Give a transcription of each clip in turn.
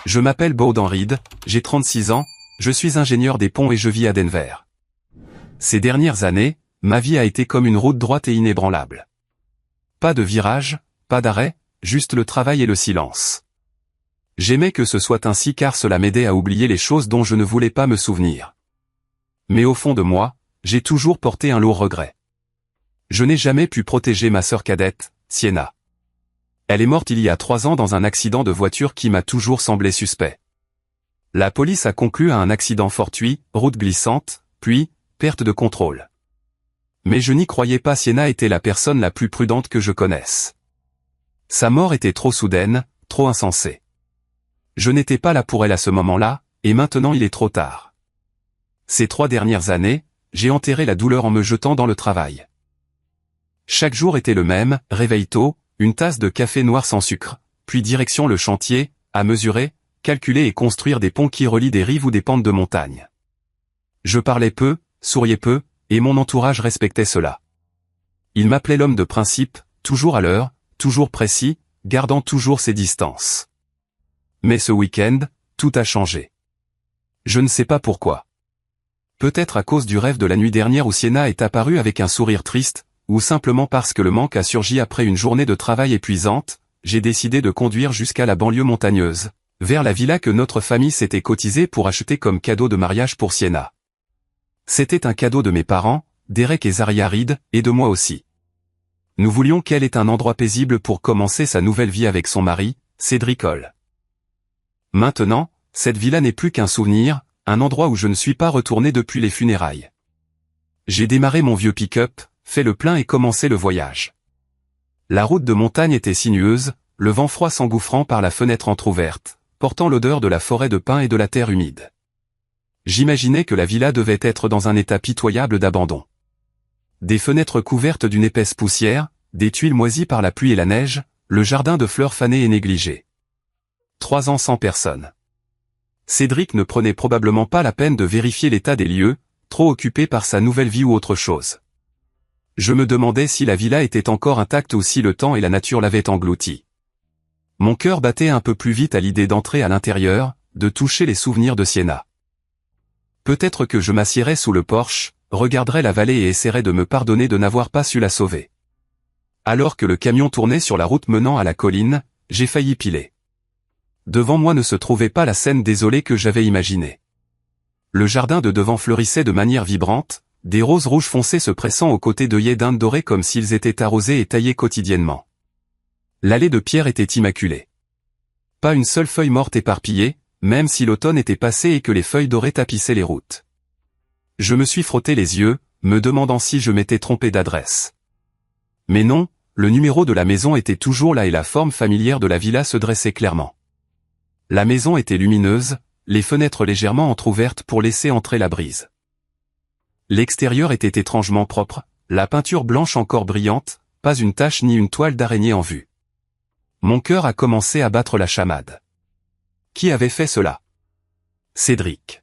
Je m'appelle Bowden Reed, j'ai 36 ans, je suis ingénieur des ponts et je vis à Denver. Ces dernières années, ma vie a été comme une route droite et inébranlable. Pas de virage, pas d'arrêt, juste le travail et le silence. J'aimais que ce soit ainsi car cela m'aidait à oublier les choses dont je ne voulais pas me souvenir. Mais au fond de moi, j'ai toujours porté un lourd regret. Je n'ai jamais pu protéger ma sœur cadette, Sienna. Elle est morte il y a 3 ans dans un accident de voiture qui m'a toujours semblé suspect. La police a conclu à un accident fortuit, route glissante, puis, perte de contrôle. Mais je n'y croyais pas, Sienna était la personne la plus prudente que je connaisse. Sa mort était trop soudaine, trop insensée. Je n'étais pas là pour elle à ce moment-là, et maintenant il est trop tard. Ces 3 dernières années, j'ai enterré la douleur en me jetant dans le travail. Chaque jour était le même, réveil tôt, une tasse de café noir sans sucre, puis direction le chantier, à mesurer, calculer et construire des ponts qui relient des rives ou des pentes de montagne. Je parlais peu, souriais peu, et mon entourage respectait cela. Il m'appelait l'homme de principe, toujours à l'heure, toujours précis, gardant toujours ses distances. Mais ce week-end, tout a changé. Je ne sais pas pourquoi. Peut-être à cause du rêve de la nuit dernière où Sienna est apparue avec un sourire triste, ou simplement parce que le manque a surgi après une journée de travail épuisante, j'ai décidé de conduire jusqu'à la banlieue montagneuse, vers la villa que notre famille s'était cotisée pour acheter comme cadeau de mariage pour Sienna. C'était un cadeau de mes parents, Derek et Zaria Reed, et de moi aussi. Nous voulions qu'elle ait un endroit paisible pour commencer sa nouvelle vie avec son mari, Cédric Hall. Maintenant, cette villa n'est plus qu'un souvenir, un endroit où je ne suis pas retourné depuis les funérailles. J'ai démarré mon vieux pick-up, fait le plein et commencé le voyage. La route de montagne était sinueuse, le vent froid s'engouffrant par la fenêtre entr'ouverte, portant l'odeur de la forêt de pins et de la terre humide. J'imaginais que la villa devait être dans un état pitoyable d'abandon. Des fenêtres couvertes d'une épaisse poussière, des tuiles moisies par la pluie et la neige, le jardin de fleurs fané et négligé. 3 ans sans personne. Cédric ne prenait probablement pas la peine de vérifier l'état des lieux, trop occupé par sa nouvelle vie ou autre chose. Je me demandais si la villa était encore intacte ou si le temps et la nature l'avaient engloutie. Mon cœur battait un peu plus vite à l'idée d'entrer à l'intérieur, de toucher les souvenirs de Sienna. Peut-être que je m'assiérais sous le porche, regarderais la vallée et essaierais de me pardonner de n'avoir pas su la sauver. Alors que le camion tournait sur la route menant à la colline, j'ai failli piler. Devant moi ne se trouvait pas la scène désolée que j'avais imaginée. Le jardin de devant fleurissait de manière vibrante, des roses rouges foncées se pressant aux côtés d'œillets d'Inde dorés comme s'ils étaient arrosés et taillés quotidiennement. L'allée de pierre était immaculée. Pas une seule feuille morte éparpillée, même si l'automne était passé et que les feuilles dorées tapissaient les routes. Je me suis frotté les yeux, me demandant si je m'étais trompé d'adresse. Mais non, le numéro de la maison était toujours là et la forme familière de la villa se dressait clairement. La maison était lumineuse, les fenêtres légèrement entr'ouvertes pour laisser entrer la brise. L'extérieur était étrangement propre, la peinture blanche encore brillante, pas une tache ni une toile d'araignée en vue. Mon cœur a commencé à battre la chamade. Qui avait fait cela? Cédric.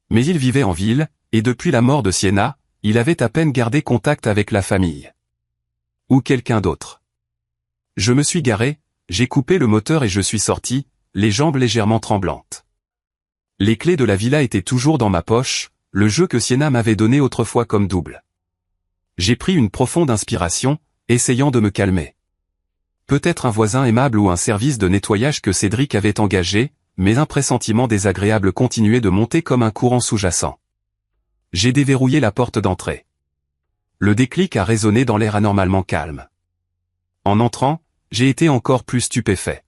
Mais il vivait en ville, et depuis la mort de Sienna, il avait à peine gardé contact avec la famille. Ou quelqu'un d'autre. Je me suis garé, j'ai coupé le moteur et je suis sorti, les jambes légèrement tremblantes. Les clés de la villa étaient toujours dans ma poche, le jeu que Sienna m'avait donné autrefois comme double. J'ai pris une profonde inspiration, essayant de me calmer. Peut-être un voisin aimable ou un service de nettoyage que Cédric avait engagé, mais un pressentiment désagréable continuait de monter comme un courant sous-jacent. J'ai déverrouillé la porte d'entrée. Le déclic a résonné dans l'air anormalement calme. En entrant, j'ai été encore plus stupéfait.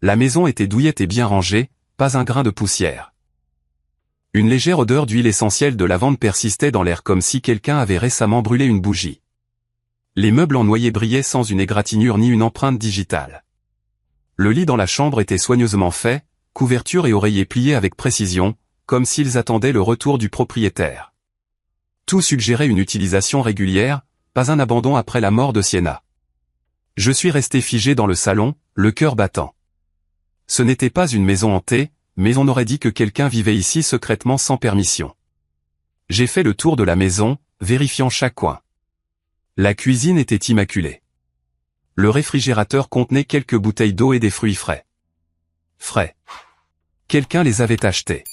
La maison était douillette et bien rangée, pas un grain de poussière. Une légère odeur d'huile essentielle de lavande persistait dans l'air comme si quelqu'un avait récemment brûlé une bougie. Les meubles en noyer brillaient sans une égratignure ni une empreinte digitale. Le lit dans la chambre était soigneusement fait, couverture et oreiller pliés avec précision, comme s'ils attendaient le retour du propriétaire. Tout suggérait une utilisation régulière, pas un abandon après la mort de Sienna. Je suis resté figé dans le salon, le cœur battant. Ce n'était pas une maison hantée, mais on aurait dit que quelqu'un vivait ici secrètement sans permission. J'ai fait le tour de la maison, vérifiant chaque coin. La cuisine était immaculée. Le réfrigérateur contenait quelques bouteilles d'eau et des fruits frais. frais. Quelqu'un les avait achetés.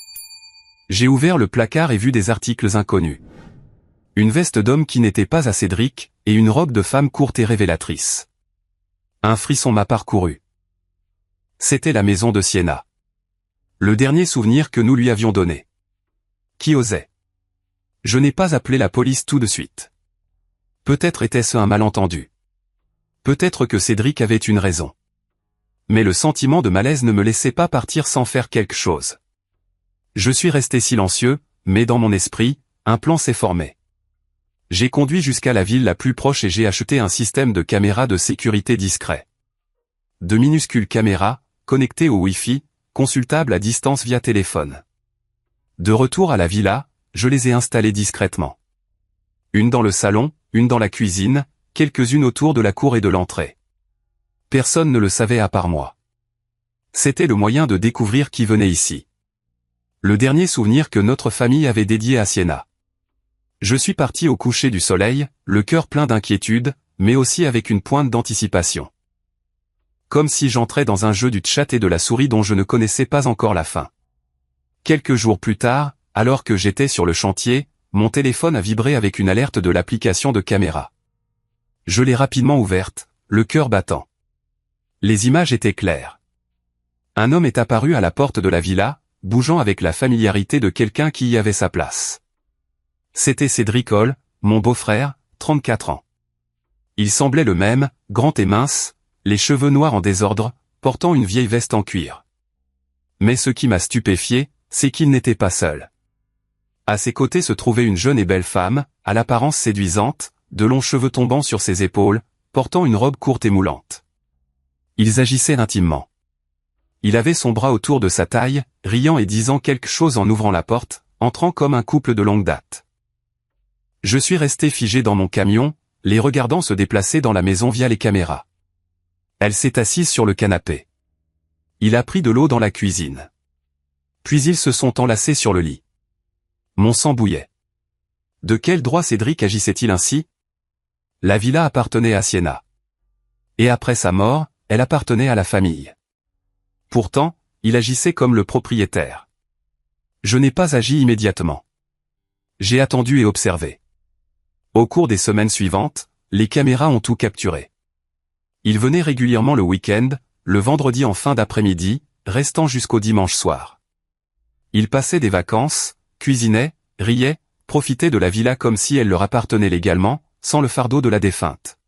J'ai ouvert le placard et vu des articles inconnus. Une veste d'homme qui n'était pas à Cédric, et une robe de femme courte et révélatrice. Un frisson m'a parcouru. C'était la maison de Sienna. Le dernier souvenir que nous lui avions donné. Qui osait? Je n'ai pas appelé la police tout de suite. Peut-être était-ce un malentendu. Peut-être que Cédric avait une raison. Mais le sentiment de malaise ne me laissait pas partir sans faire quelque chose. Je suis resté silencieux, mais dans mon esprit, un plan s'est formé. J'ai conduit jusqu'à la ville la plus proche et j'ai acheté un système de caméras de sécurité discret. De minuscules caméras, connectées au Wi-Fi, consultables à distance via téléphone. De retour à la villa, je les ai installées discrètement. Une dans le salon, une dans la cuisine, quelques-unes autour de la cour et de l'entrée. Personne ne le savait à part moi. C'était le moyen de découvrir qui venait ici. Le dernier souvenir que notre famille avait dédié à Sienna. Je suis parti au coucher du soleil, le cœur plein d'inquiétude, mais aussi avec une pointe d'anticipation. Comme si j'entrais dans un jeu du chat et de la souris dont je ne connaissais pas encore la fin. Quelques jours plus tard, alors que j'étais sur le chantier, mon téléphone a vibré avec une alerte de l'application de caméra. Je l'ai rapidement ouverte, le cœur battant. Les images étaient claires. Un homme est apparu à la porte de la villa, bougeant avec la familiarité de quelqu'un qui y avait sa place. C'était Cédric Hall, mon beau-frère, 34 ans. Il semblait le même, grand et mince, les cheveux noirs en désordre, portant une vieille veste en cuir. Mais ce qui m'a stupéfié, c'est qu'il n'était pas seul. À ses côtés se trouvait une jeune et belle femme, à l'apparence séduisante, de longs cheveux tombant sur ses épaules, portant une robe courte et moulante. Ils agissaient intimement. Il avait son bras autour de sa taille, riant et disant quelque chose en ouvrant la porte, entrant comme un couple de longue date. Je suis resté figé dans mon camion, les regardant se déplacer dans la maison via les caméras. Elle s'est assise sur le canapé. Il a pris de l'eau dans la cuisine. Puis ils se sont enlacés sur le lit. Mon sang bouillait. De quel droit Cédric agissait-il ainsi? La villa appartenait à Sienna. Et après sa mort, elle appartenait à la famille. Pourtant, il agissait comme le propriétaire. Je n'ai pas agi immédiatement. J'ai attendu et observé. Au cours des semaines suivantes, les caméras ont tout capturé. Il venait régulièrement le week-end, le vendredi en fin d'après-midi, restant jusqu'au dimanche soir. Il passait des vacances, cuisinait, riait, profitait de la villa comme si elle leur appartenait légalement, sans le fardeau de la défunte.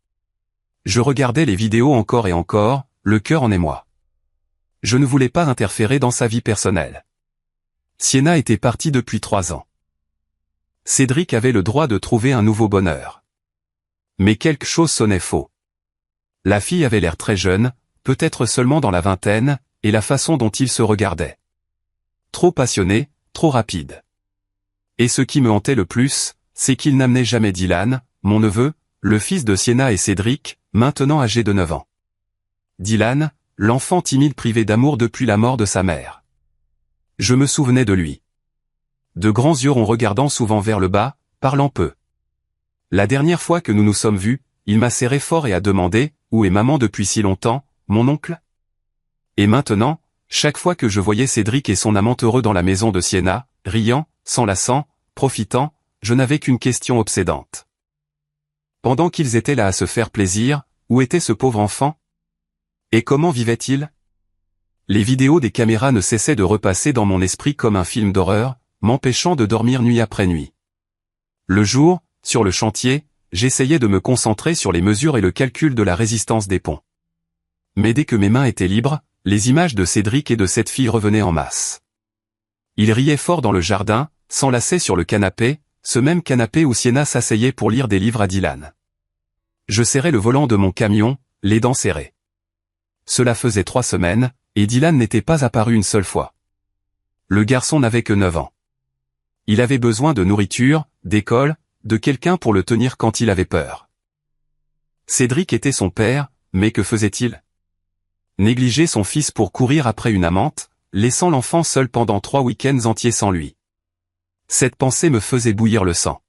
Je regardais les vidéos encore et encore, le cœur en émoi. Je ne voulais pas interférer dans sa vie personnelle. Sienna était partie depuis 3 ans. Cédric avait le droit de trouver un nouveau bonheur. Mais quelque chose sonnait faux. La fille avait l'air très jeune, peut-être seulement dans la vingtaine, et la façon dont il se regardait. Trop passionné, trop rapide. Et ce qui me hantait le plus, c'est qu'il n'amenait jamais Dylan, mon neveu, le fils de Sienna et Cédric, maintenant âgé de 9 ans. Dylan, l'enfant timide privé d'amour depuis la mort de sa mère. Je me souvenais de lui. De grands yeux ronds regardant souvent vers le bas, parlant peu. La dernière fois que nous nous sommes vus, il m'a serré fort et a demandé « Où est maman depuis si longtemps, mon oncle ?» Et maintenant, chaque fois que je voyais Cédric et son amante heureux dans la maison de Sienna, riant, s'enlaçant, profitant, je n'avais qu'une question obsédante. Pendant qu'ils étaient là à se faire plaisir, où était ce pauvre enfant? Et comment vivait-il? Les vidéos des caméras ne cessaient de repasser dans mon esprit comme un film d'horreur, m'empêchant de dormir nuit après nuit. Le jour, sur le chantier, j'essayais de me concentrer sur les mesures et le calcul de la résistance des ponts. Mais dès que mes mains étaient libres, les images de Cédric et de cette fille revenaient en masse. Il riait fort dans le jardin, s'enlaçait sur le canapé, ce même canapé où Sienna s'asseyait pour lire des livres à Dylan. Je serrais le volant de mon camion, les dents serrées. Cela faisait 3 semaines, et Dylan n'était pas apparu une seule fois. Le garçon n'avait que 9 ans. Il avait besoin de nourriture, d'école, de quelqu'un pour le tenir quand il avait peur. Cédric était son père, mais que faisait-il? Négliger son fils pour courir après une amante, laissant l'enfant seul pendant 3 week-ends entiers sans lui. Cette pensée me faisait bouillir le sang.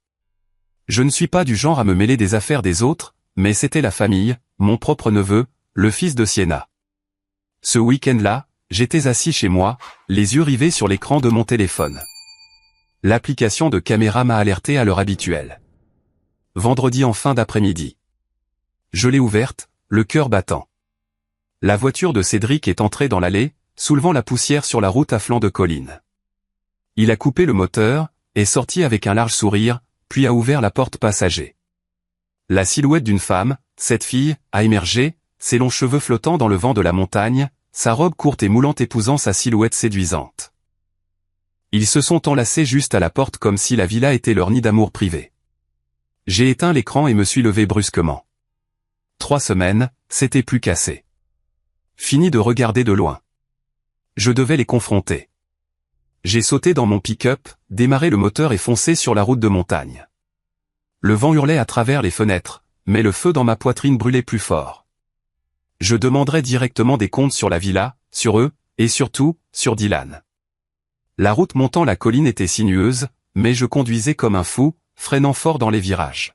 Je ne suis pas du genre à me mêler des affaires des autres, mais c'était la famille, mon propre neveu, le fils de Sienna. Ce week-end-là, j'étais assis chez moi, les yeux rivés sur l'écran de mon téléphone. L'application de caméra m'a alerté à l'heure habituelle. Vendredi en fin d'après-midi. Je l'ai ouverte, le cœur battant. La voiture de Cédric est entrée dans l'allée, soulevant la poussière sur la route à flanc de colline. Il a coupé le moteur, est sorti avec un large sourire, puis a ouvert la porte passager. La silhouette d'une femme, cette fille, a émergé, ses longs cheveux flottant dans le vent de la montagne, sa robe courte et moulante épousant sa silhouette séduisante. Ils se sont enlacés juste à la porte comme si la villa était leur nid d'amour privé. J'ai éteint l'écran et me suis levé brusquement. 3 semaines, c'était plus qu'assez. Fini de regarder de loin. Je devais les confronter. J'ai sauté dans mon pick-up, démarré le moteur et foncé sur la route de montagne. Le vent hurlait à travers les fenêtres, mais le feu dans ma poitrine brûlait plus fort. Je demanderai directement des comptes sur la villa, sur eux, et surtout, sur Dylan. La route montant la colline était sinueuse, mais je conduisais comme un fou, freinant fort dans les virages.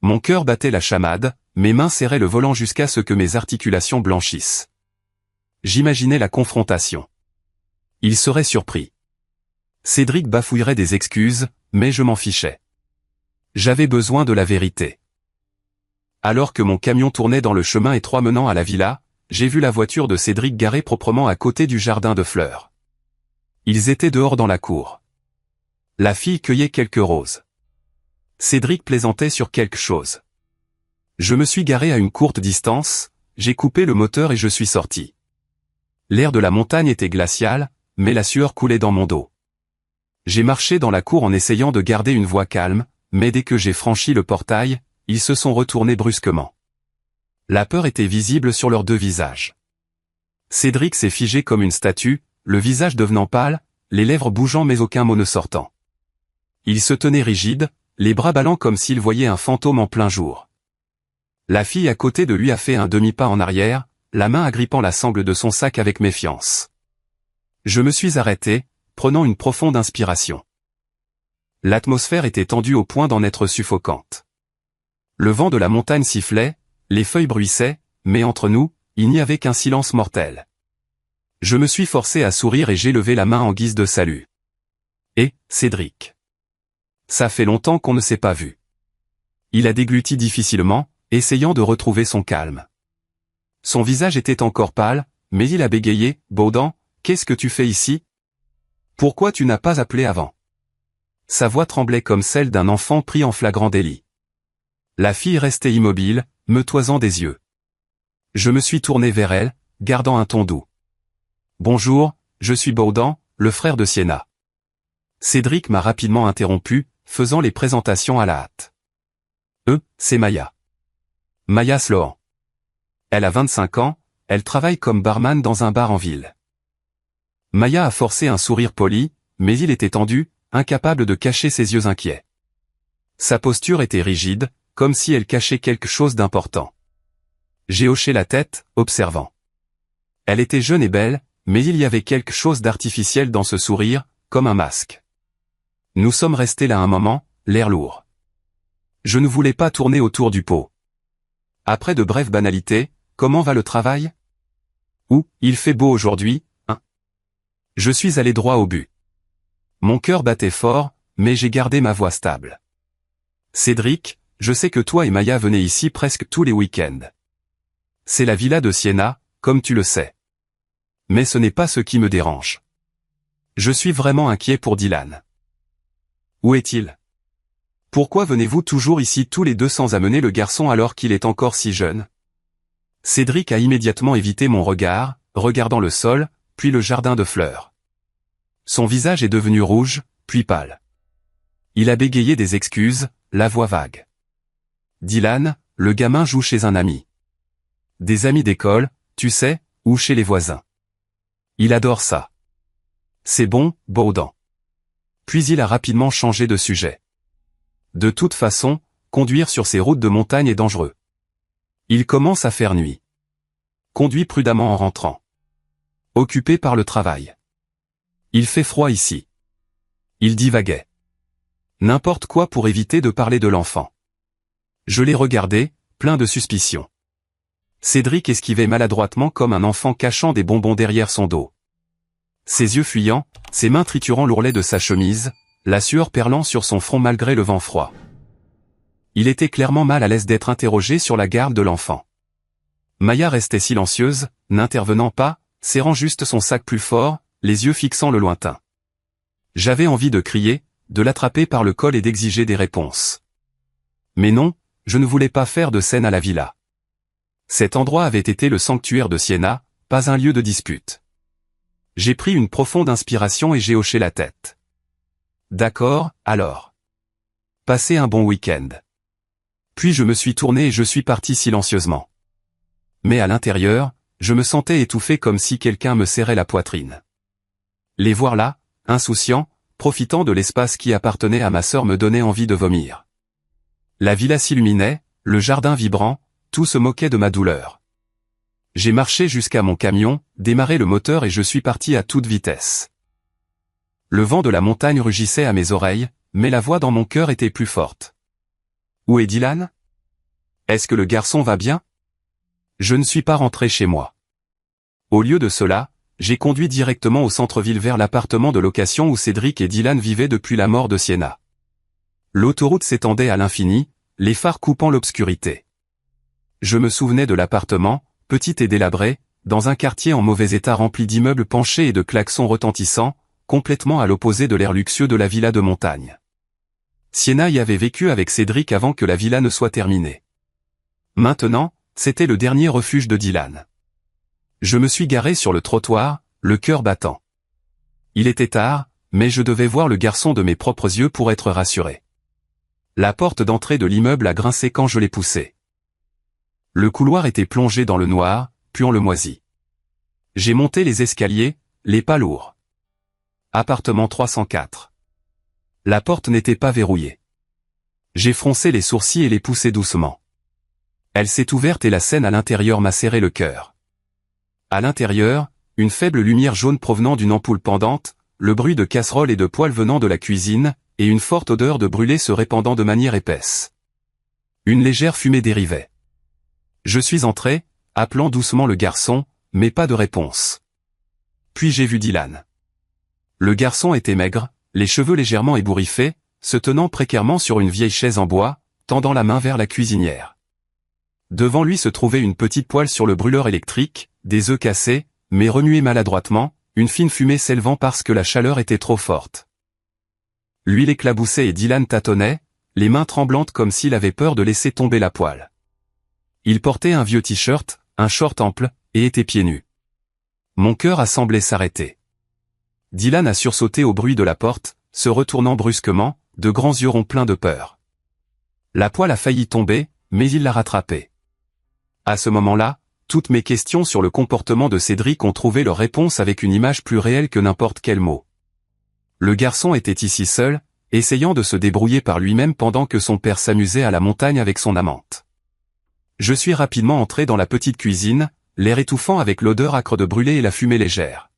Mon cœur battait la chamade, mes mains serraient le volant jusqu'à ce que mes articulations blanchissent. J'imaginais la confrontation. Il serait surpris. Cédric bafouillerait des excuses, mais je m'en fichais. J'avais besoin de la vérité. Alors que mon camion tournait dans le chemin étroit menant à la villa, j'ai vu la voiture de Cédric garée proprement à côté du jardin de fleurs. Ils étaient dehors dans la cour. La fille cueillait quelques roses. Cédric plaisantait sur quelque chose. Je me suis garé à une courte distance, j'ai coupé le moteur et je suis sorti. L'air de la montagne était glacial, mais la sueur coulait dans mon dos. J'ai marché dans la cour en essayant de garder une voix calme, mais dès que j'ai franchi le portail, ils se sont retournés brusquement. La peur était visible sur leurs 2 visages. Cédric s'est figé comme une statue, le visage devenant pâle, les lèvres bougeant mais aucun mot ne sortant. Il se tenait rigide, les bras ballants comme s'il voyait un fantôme en plein jour. La fille à côté de lui a fait un demi-pas en arrière, la main agrippant la sangle de son sac avec méfiance. Je me suis arrêté, prenant une profonde inspiration. L'atmosphère était tendue au point d'en être suffocante. Le vent de la montagne sifflait, les feuilles bruissaient, mais entre nous, il n'y avait qu'un silence mortel. Je me suis forcé à sourire et j'ai levé la main en guise de salut. Et, Cédric. Ça fait longtemps qu'on ne s'est pas vu. Il a dégluti difficilement, essayant de retrouver son calme. Son visage était encore pâle, mais il a bégayé, « Baudin, qu'est-ce que tu fais ici? Pourquoi tu n'as pas appelé avant ?» Sa voix tremblait comme celle d'un enfant pris en flagrant délit. La fille restait immobile, me toisant des yeux. Je me suis tourné vers elle, gardant un ton doux. « Bonjour, je suis Baudin, le frère de Sienna. » Cédric m'a rapidement interrompu, faisant les présentations à la hâte. « C'est Maya. Maya Sloan. Elle a 25 ans, elle travaille comme barman dans un bar en ville. » Maya a forcé un sourire poli, mais il était tendu, incapable de cacher ses yeux inquiets. Sa posture était rigide, comme si elle cachait quelque chose d'important. J'ai hoché la tête, observant. Elle était jeune et belle, mais il y avait quelque chose d'artificiel dans ce sourire, comme un masque. Nous sommes restés là un moment, l'air lourd. Je ne voulais pas tourner autour du pot. Après de brèves banalités, comment va le travail? Ou, il fait beau aujourd'hui, hein? Je suis allé droit au but. Mon cœur battait fort, mais j'ai gardé ma voix stable. Cédric, je sais que toi et Maya venez ici presque tous les week-ends. C'est la villa de Sienna, comme tu le sais. Mais ce n'est pas ce qui me dérange. Je suis vraiment inquiet pour Dylan. Où est-il? Pourquoi venez-vous toujours ici tous les 2 sans amener le garçon alors qu'il est encore si jeune? Cédric a immédiatement évité mon regard, regardant le sol, puis le jardin de fleurs. Son visage est devenu rouge, puis pâle. Il a bégayé des excuses, la voix vague. Dylan, le gamin joue chez un ami. Des amis d'école, tu sais, ou chez les voisins. Il adore ça. C'est bon, Baudin. Puis il a rapidement changé de sujet. De toute façon, conduire sur ces routes de montagne est dangereux. Il commence à faire nuit. Conduis prudemment en rentrant. Occupé par le travail. Il fait froid ici. Il divaguait. N'importe quoi pour éviter de parler de l'enfant. Je l'ai regardé, plein de suspicion. Cédric esquivait maladroitement comme un enfant cachant des bonbons derrière son dos. Ses yeux fuyants, ses mains triturant l'ourlet de sa chemise, la sueur perlant sur son front malgré le vent froid. Il était clairement mal à l'aise d'être interrogé sur la garde de l'enfant. Maya restait silencieuse, n'intervenant pas, serrant juste son sac plus fort, les yeux fixant le lointain. J'avais envie de crier, de l'attraper par le col et d'exiger des réponses. Mais non, je ne voulais pas faire de scène à la villa. Cet endroit avait été le sanctuaire de Sienna, pas un lieu de dispute. J'ai pris une profonde inspiration et j'ai hoché la tête. D'accord, alors. Passez un bon week-end. Puis je me suis tourné et je suis parti silencieusement. Mais à l'intérieur, je me sentais étouffé comme si quelqu'un me serrait la poitrine. Les voir là, insouciants, profitant de l'espace qui appartenait à ma sœur me donnait envie de vomir. La villa s'illuminait, le jardin vibrant, tout se moquait de ma douleur. J'ai marché jusqu'à mon camion, démarré le moteur et je suis parti à toute vitesse. Le vent de la montagne rugissait à mes oreilles, mais la voix dans mon cœur était plus forte. Où est Dylan? Est-ce que le garçon va bien? Je ne suis pas rentré chez moi. Au lieu de cela, j'ai conduit directement au centre-ville vers l'appartement de location où Cédric et Dylan vivaient depuis la mort de Sienna. L'autoroute s'étendait à l'infini, les phares coupant l'obscurité. Je me souvenais de l'appartement, petit et délabré, dans un quartier en mauvais état rempli d'immeubles penchés et de klaxons retentissants, complètement à l'opposé de l'air luxueux de la villa de montagne. Sienna y avait vécu avec Cédric avant que la villa ne soit terminée. Maintenant, c'était le dernier refuge de Dylan. Je me suis garé sur le trottoir, le cœur battant. Il était tard, mais je devais voir le garçon de mes propres yeux pour être rassuré. La porte d'entrée de l'immeuble a grincé quand je l'ai poussée. Le couloir était plongé dans le noir, puant le moisi. J'ai monté les escaliers, les pas lourds. Appartement 304. La porte n'était pas verrouillée. J'ai froncé les sourcils et les poussé doucement. Elle s'est ouverte et la scène à l'intérieur m'a serré le cœur. À l'intérieur, une faible lumière jaune provenant d'une ampoule pendante, le bruit de casseroles et de poêles venant de la cuisine, et une forte odeur de brûlé se répandant de manière épaisse. Une légère fumée dérivait. Je suis entré, appelant doucement le garçon, mais pas de réponse. Puis j'ai vu Dylan. Le garçon était maigre, les cheveux légèrement ébouriffés, se tenant précairement sur une vieille chaise en bois, tendant la main vers la cuisinière. Devant lui se trouvait une petite poêle sur le brûleur électrique, des œufs cassés, mais remués maladroitement, une fine fumée s'élevant parce que la chaleur était trop forte. L'huile éclaboussait et Dylan tâtonnait, les mains tremblantes comme s'il avait peur de laisser tomber la poêle. Il portait un vieux t-shirt, un short ample, et était pieds nus. Mon cœur a semblé s'arrêter. Dylan a sursauté au bruit de la porte, se retournant brusquement, de grands yeux ronds pleins de peur. La poêle a failli tomber, mais il l'a rattrapée. À ce moment-là, toutes mes questions sur le comportement de Cédric ont trouvé leur réponse avec une image plus réelle que n'importe quel mot. Le garçon était ici seul, essayant de se débrouiller par lui-même pendant que son père s'amusait à la montagne avec son amante. Je suis rapidement entré dans la petite cuisine, l'air étouffant avec l'odeur âcre de brûlé et la fumée légère.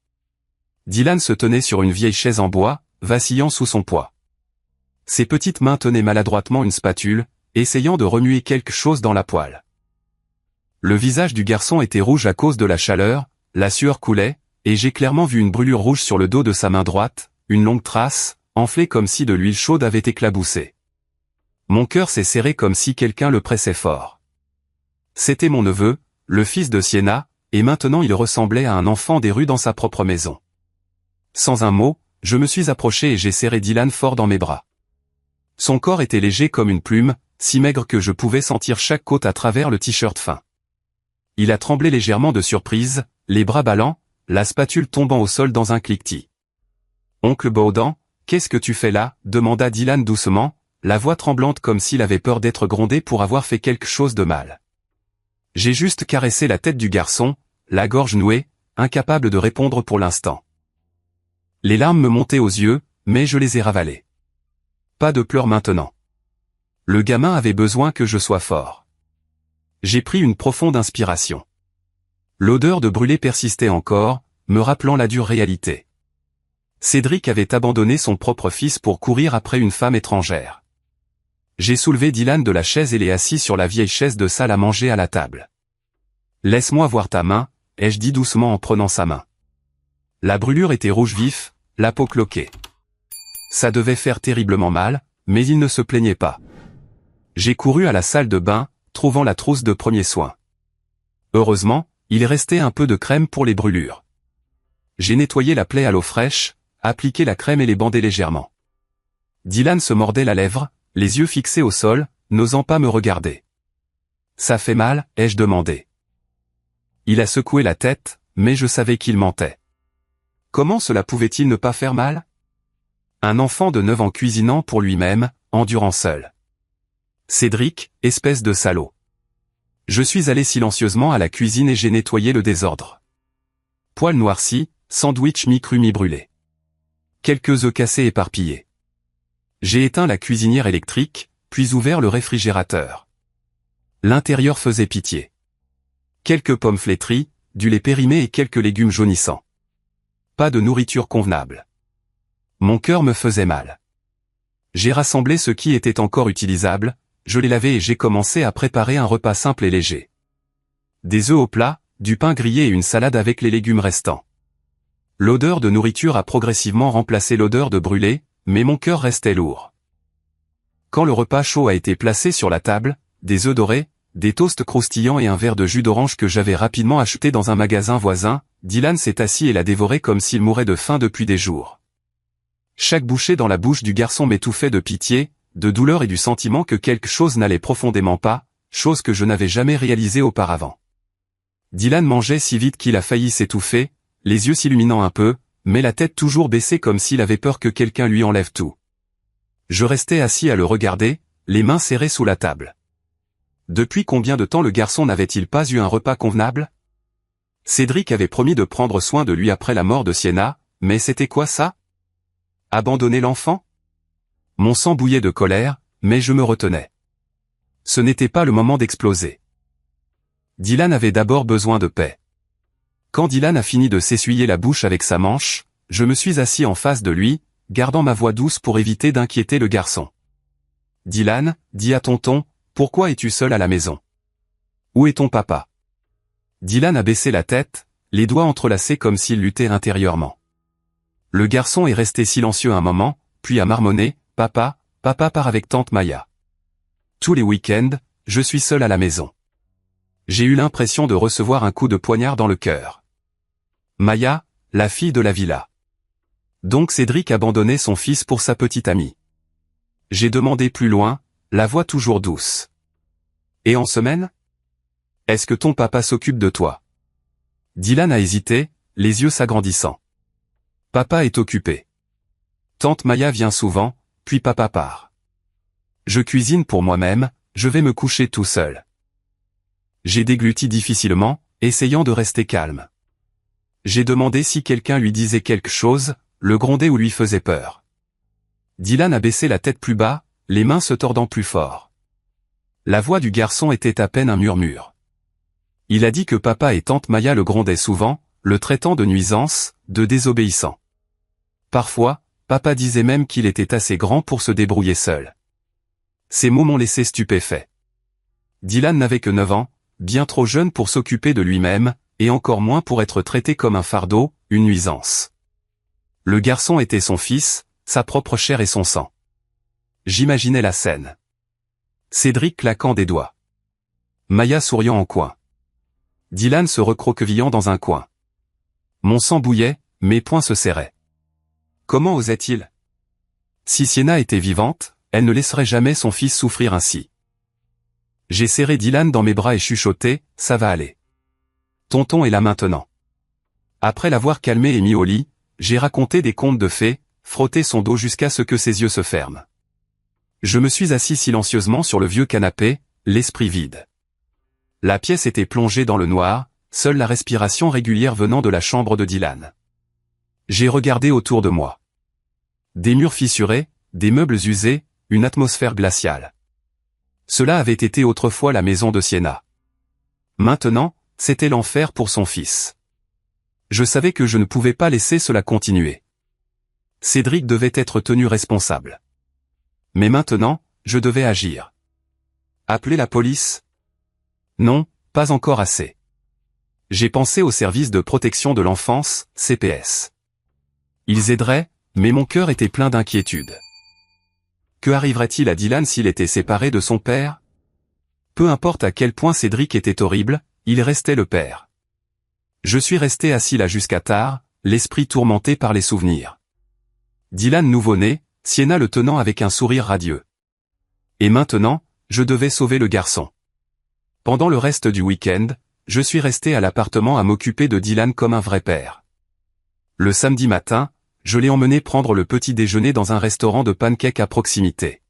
Dylan se tenait sur une vieille chaise en bois, vacillant sous son poids. Ses petites mains tenaient maladroitement une spatule, essayant de remuer quelque chose dans la poêle. Le visage du garçon était rouge à cause de la chaleur, la sueur coulait, et j'ai clairement vu une brûlure rouge sur le dos de sa main droite, une longue trace, enflée comme si de l'huile chaude avait éclaboussé. Mon cœur s'est serré comme si quelqu'un le pressait fort. C'était mon neveu, le fils de Sienna, et maintenant il ressemblait à un enfant des rues dans sa propre maison. Sans un mot, je me suis approché et j'ai serré Dylan fort dans mes bras. Son corps était léger comme une plume, si maigre que je pouvais sentir chaque côte à travers le t-shirt fin. Il a tremblé légèrement de surprise, les bras ballants, la spatule tombant au sol dans un cliquetis. « Oncle Baudin, qu'est-ce que tu fais là ?» demanda Dylan doucement, la voix tremblante comme s'il avait peur d'être grondé pour avoir fait quelque chose de mal. J'ai juste caressé la tête du garçon, la gorge nouée, incapable de répondre pour l'instant. Les larmes me montaient aux yeux, mais je les ai ravalées. Pas de pleurs maintenant. Le gamin avait besoin que je sois fort. J'ai pris une profonde inspiration. L'odeur de brûlé persistait encore, me rappelant la dure réalité. Cédric avait abandonné son propre fils pour courir après une femme étrangère. J'ai soulevé Dylan de la chaise et l'ai assis sur la vieille chaise de salle à manger à la table. Laisse-moi voir ta main, ai-je dit doucement en prenant sa main. La brûlure était rouge vif, la peau cloquée. Ça devait faire terriblement mal, mais il ne se plaignait pas. J'ai couru à la salle de bain, trouvant la trousse de premiers soins. Heureusement, il restait un peu de crème pour les brûlures. J'ai nettoyé la plaie à l'eau fraîche, appliqué la crème et les bandé légèrement. Dylan se mordait la lèvre, les yeux fixés au sol, n'osant pas me regarder. Ça fait mal, ai-je demandé. Il a secoué la tête, mais je savais qu'il mentait. Comment cela pouvait-il ne pas faire mal? Un enfant de 9 ans cuisinant pour lui-même, endurant seul. Cédric, espèce de salaud. Je suis allé silencieusement à la cuisine et j'ai nettoyé le désordre. Poêle noirci, sandwich mi-cru mi-brûlé. Quelques œufs cassés éparpillés. J'ai éteint la cuisinière électrique, puis ouvert le réfrigérateur. L'intérieur faisait pitié. Quelques pommes flétries, du lait périmé et quelques légumes jaunissants. Pas de nourriture convenable. Mon cœur me faisait mal. J'ai rassemblé ce qui était encore utilisable, je l'ai lavé et j'ai commencé à préparer un repas simple et léger. Des œufs au plat, du pain grillé et une salade avec les légumes restants. L'odeur de nourriture a progressivement remplacé l'odeur de brûlé, mais mon cœur restait lourd. Quand le repas chaud a été placé sur la table, des œufs dorés, des toasts croustillants et un verre de jus d'orange que j'avais rapidement acheté dans un magasin voisin, Dylan s'est assis et l'a dévoré comme s'il mourait de faim depuis des jours. Chaque bouchée dans la bouche du garçon m'étouffait de pitié, de douleur et du sentiment que quelque chose n'allait profondément pas, chose que je n'avais jamais réalisée auparavant. Dylan mangeait si vite qu'il a failli s'étouffer, les yeux s'illuminant un peu, mais la tête toujours baissée comme s'il avait peur que quelqu'un lui enlève tout. Je restais assis à le regarder, les mains serrées sous la table. Depuis combien de temps le garçon n'avait-il pas eu un repas convenable? Cédric avait promis de prendre soin de lui après la mort de Sienna, mais c'était quoi ça? Abandonner l'enfant? Mon sang bouillait de colère, mais je me retenais. Ce n'était pas le moment d'exploser. Dylan avait d'abord besoin de paix. Quand Dylan a fini de s'essuyer la bouche avec sa manche, je me suis assis en face de lui, gardant ma voix douce pour éviter d'inquiéter le garçon. Dylan, dis à tonton, pourquoi es-tu seul à la maison? Où est ton papa? Dylan a baissé la tête, les doigts entrelacés comme s'il luttait intérieurement. Le garçon est resté silencieux un moment, puis a marmonné, papa part avec tante Maya. Tous les week-ends, je suis seul à la maison. J'ai eu l'impression de recevoir un coup de poignard dans le cœur. Maya, la fille de la villa. Donc Cédric abandonnait son fils pour sa petite amie. J'ai demandé plus loin, la voix toujours douce. Et en semaine? Est-ce que ton papa s'occupe de toi? Dylan a hésité, les yeux s'agrandissant. Papa est occupé. Tante Maya vient souvent, puis papa part. Je cuisine pour moi-même, je vais me coucher tout seul. J'ai dégluti difficilement, essayant de rester calme. J'ai demandé si quelqu'un lui disait quelque chose, le grondait ou lui faisait peur. Dylan a baissé la tête plus bas, les mains se tordant plus fort. La voix du garçon était à peine un murmure. Il a dit que papa et tante Maya le grondaient souvent, le traitant de nuisance, de désobéissant. Parfois, papa disait même qu'il était assez grand pour se débrouiller seul. Ces mots m'ont laissé stupéfait. Dylan n'avait que 9 ans, bien trop jeune pour s'occuper de lui-même, et encore moins pour être traité comme un fardeau, une nuisance. Le garçon était son fils, sa propre chair et son sang. J'imaginais la scène. Cédric claquant des doigts. Maya souriant en coin. Dylan se recroquevillant dans un coin. Mon sang bouillait, mes poings se serraient. Comment osait-il? Si Sienna était vivante, elle ne laisserait jamais son fils souffrir ainsi. J'ai serré Dylan dans mes bras et chuchoté, ça va aller. Tonton est là maintenant. Après l'avoir calmé et mis au lit, j'ai raconté des contes de fées, frotté son dos jusqu'à ce que ses yeux se ferment. Je me suis assis silencieusement sur le vieux canapé, l'esprit vide. La pièce était plongée dans le noir, seule la respiration régulière venant de la chambre de Dylan. J'ai regardé autour de moi. Des murs fissurés, des meubles usés, une atmosphère glaciale. Cela avait été autrefois la maison de Sienna. Maintenant, c'était l'enfer pour son fils. Je savais que je ne pouvais pas laisser cela continuer. Cédric devait être tenu responsable. Mais maintenant, je devais agir. Appeler la police? Non, pas encore assez. J'ai pensé au service de protection de l'enfance, CPS. Ils aideraient, mais mon cœur était plein d'inquiétude. Que arriverait-il à Dylan s'il était séparé de son père? Peu importe à quel point Cédric était horrible, il restait le père. Je suis resté assis là jusqu'à tard, l'esprit tourmenté par les souvenirs. Dylan nouveau-né, Sienna le tenant avec un sourire radieux. Et maintenant, je devais sauver le garçon. Pendant le reste du week-end, je suis resté à l'appartement à m'occuper de Dylan comme un vrai père. Le samedi matin, je l'ai emmené prendre le petit déjeuner dans un restaurant de pancakes à proximité.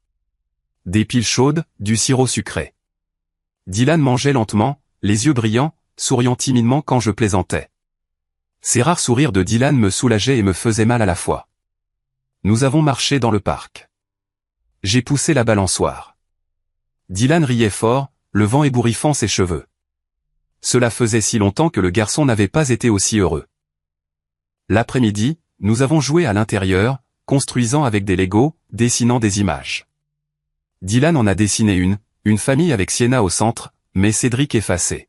Des piles chaudes, du sirop sucré. Dylan mangeait lentement, les yeux brillants, souriant timidement quand je plaisantais. Ces rares sourires de Dylan me soulageaient et me faisaient mal à la fois. Nous avons marché dans le parc. J'ai poussé la balançoire. Dylan riait fort, le vent ébouriffant ses cheveux. Cela faisait si longtemps que le garçon n'avait pas été aussi heureux. L'après-midi, nous avons joué à l'intérieur, construisant avec des Legos, dessinant des images. Dylan en a dessiné une famille avec Sienna au centre, mais Cédric effacé.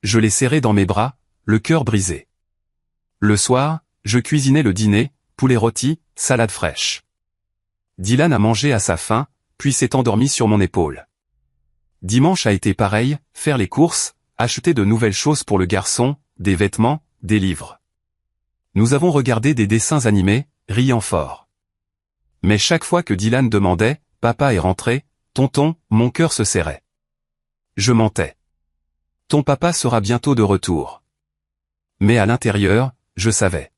Je l'ai serré dans mes bras, le cœur brisé. Le soir, je cuisinais le dîner, poulet rôti, salade fraîche. Dylan a mangé à sa faim, puis s'est endormi sur mon épaule. Dimanche a été pareil, faire les courses, acheter de nouvelles choses pour le garçon, des vêtements, des livres. Nous avons regardé des dessins animés, riant fort. Mais chaque fois que Dylan demandait « Papa est rentré », « Tonton », mon cœur se serrait. Je mentais. Ton papa sera bientôt de retour. Mais à l'intérieur, je savais.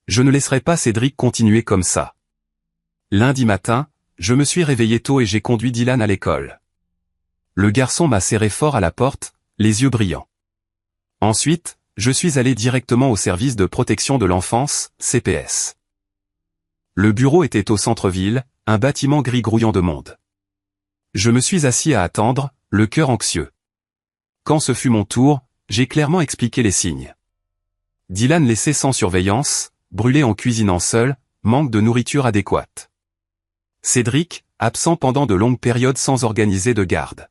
Je ne laisserai pas Cédric continuer comme ça. Lundi matin, je me suis réveillé tôt et j'ai conduit Dylan à l'école. Le garçon m'a serré fort à la porte, les yeux brillants. Ensuite, je suis allé directement au service de protection de l'enfance, CPS. Le bureau était au centre-ville, un bâtiment gris grouillant de monde. Je me suis assis à attendre, le cœur anxieux. Quand ce fut mon tour, j'ai clairement expliqué les signes. Dylan laissé sans surveillance, brûlé en cuisinant seul, manque de nourriture adéquate. Cédric, absent pendant de longues périodes sans organiser de garde.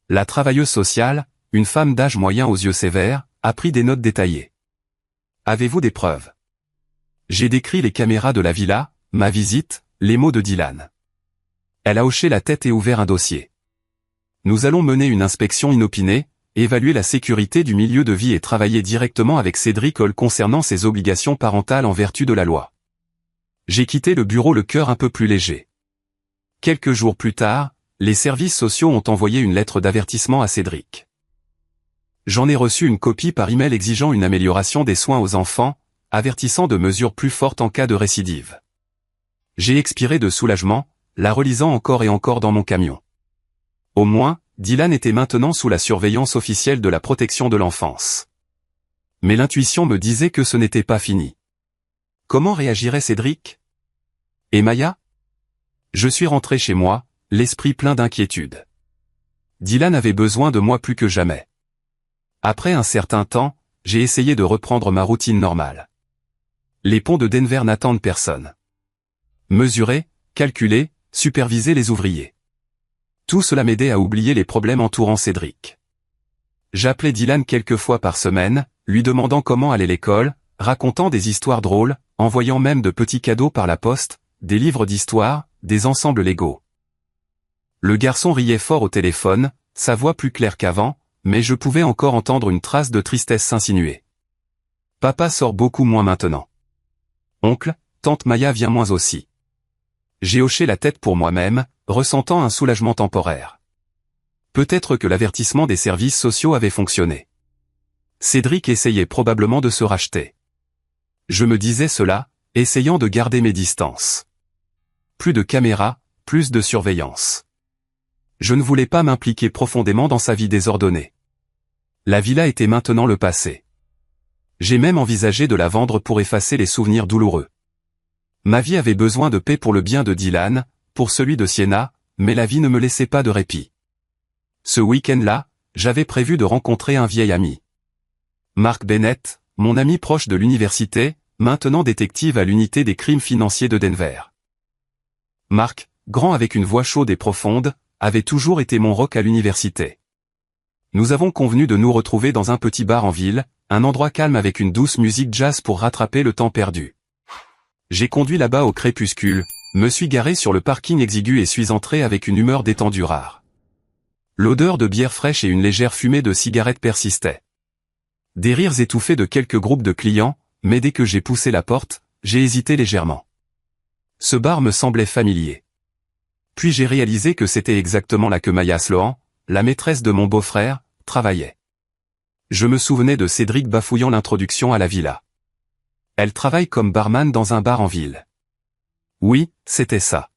La travailleuse sociale, une femme d'âge moyen aux yeux sévères, a pris des notes détaillées. Avez-vous des preuves? J'ai décrit les caméras de la villa, ma visite, les mots de Dylan. Elle a hoché la tête et ouvert un dossier. Nous allons mener une inspection inopinée, évaluer la sécurité du milieu de vie et travailler directement avec Cédric Hall concernant ses obligations parentales en vertu de la loi. J'ai quitté le bureau le cœur un peu plus léger. Quelques jours plus tard, les services sociaux ont envoyé une lettre d'avertissement à Cédric. J'en ai reçu une copie par email exigeant une amélioration des soins aux enfants, avertissant de mesures plus fortes en cas de récidive. J'ai expiré de soulagement, la relisant encore et encore dans mon camion. Au moins, Dylan était maintenant sous la surveillance officielle de la protection de l'enfance. Mais l'intuition me disait que ce n'était pas fini. Comment réagirait Cédric? Et Maya? Je suis rentré chez moi, l'esprit plein d'inquiétude. Dylan avait besoin de moi plus que jamais. Après un certain temps, j'ai essayé de reprendre ma routine normale. Les ponts de Denver n'attendent personne. Mesurer, calculer, superviser les ouvriers. Tout cela m'aidait à oublier les problèmes entourant Cédric. J'appelais Dylan quelques fois par semaine, lui demandant comment allait l'école, racontant des histoires drôles, envoyant même de petits cadeaux par la poste, des livres d'histoire, des ensembles Lego. Le garçon riait fort au téléphone, sa voix plus claire qu'avant, mais je pouvais encore entendre une trace de tristesse s'insinuer. Papa sort beaucoup moins maintenant. Oncle, tante Maya vient moins aussi. J'ai hoché la tête pour moi-même, ressentant un soulagement temporaire. Peut-être que l'avertissement des services sociaux avait fonctionné. Cédric essayait probablement de se racheter. Je me disais cela, essayant de garder mes distances. Plus de caméras, plus de surveillance. Je ne voulais pas m'impliquer profondément dans sa vie désordonnée. La villa était maintenant le passé. J'ai même envisagé de la vendre pour effacer les souvenirs douloureux. Ma vie avait besoin de paix pour le bien de Dylan, pour celui de Sienna, mais la vie ne me laissait pas de répit. Ce week-end-là, j'avais prévu de rencontrer un vieil ami. Mark Bennett, mon ami proche de l'université, maintenant détective à l'unité des crimes financiers de Denver. Mark, grand avec une voix chaude et profonde, avait toujours été mon rock à l'université. Nous avons convenu de nous retrouver dans un petit bar en ville, un endroit calme avec une douce musique jazz pour rattraper le temps perdu. J'ai conduit là-bas au crépuscule, me suis garé sur le parking exigu et suis entré avec une humeur détendue rare. L'odeur de bière fraîche et une légère fumée de cigarette persistaient. Des rires étouffés de quelques groupes de clients, mais dès que j'ai poussé la porte, j'ai hésité légèrement. Ce bar me semblait familier. Puis j'ai réalisé que c'était exactement là que Maya Sloan, la maîtresse de mon beau-frère, travaillait. Je me souvenais de Cédric bafouillant l'introduction à la villa. Elle travaille comme barman dans un bar en ville. Oui, c'était ça.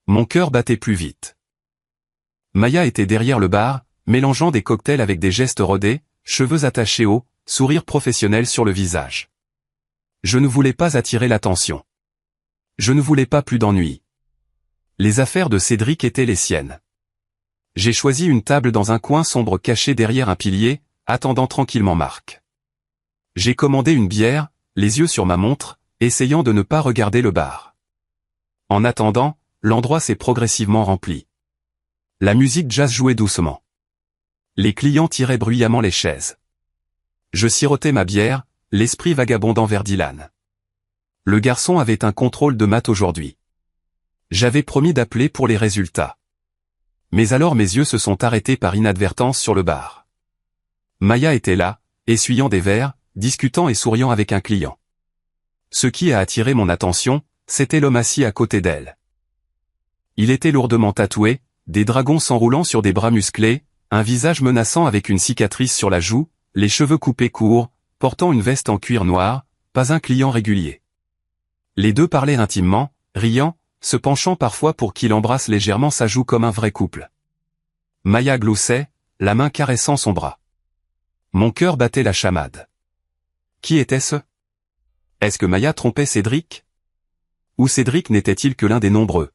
Mon cœur battait plus vite. Maya était derrière le bar, mélangeant des cocktails avec des gestes rodés, cheveux attachés hauts, sourire professionnel sur le visage. Je ne voulais pas attirer l'attention. Je ne voulais pas plus d'ennui. Les affaires de Cédric étaient les siennes. J'ai choisi une table dans un coin sombre caché derrière un pilier, attendant tranquillement Marc. J'ai commandé une bière, les yeux sur ma montre, essayant de ne pas regarder le bar. En attendant, l'endroit s'est progressivement rempli. La musique jazz jouait doucement. Les clients tiraient bruyamment les chaises. Je sirotais ma bière, l'esprit vagabondant vers Dylan. Le garçon avait un contrôle de maths aujourd'hui. J'avais promis d'appeler pour les résultats. Mais alors mes yeux se sont arrêtés par inadvertance sur le bar. Maya était là, essuyant des verres, discutant et souriant avec un client. Ce qui a attiré mon attention, c'était l'homme assis à côté d'elle. Il était lourdement tatoué, des dragons s'enroulant sur des bras musclés, un visage menaçant avec une cicatrice sur la joue, les cheveux coupés courts, portant une veste en cuir noir, pas un client régulier. Les deux parlaient intimement, riant, se penchant parfois pour qu'il embrasse légèrement sa joue comme un vrai couple. Maya gloussait, la main caressant son bras. Mon cœur battait la chamade. Qui était-ce? Est-ce que Maya trompait Cédric? Ou Cédric n'était-il que l'un des nombreux?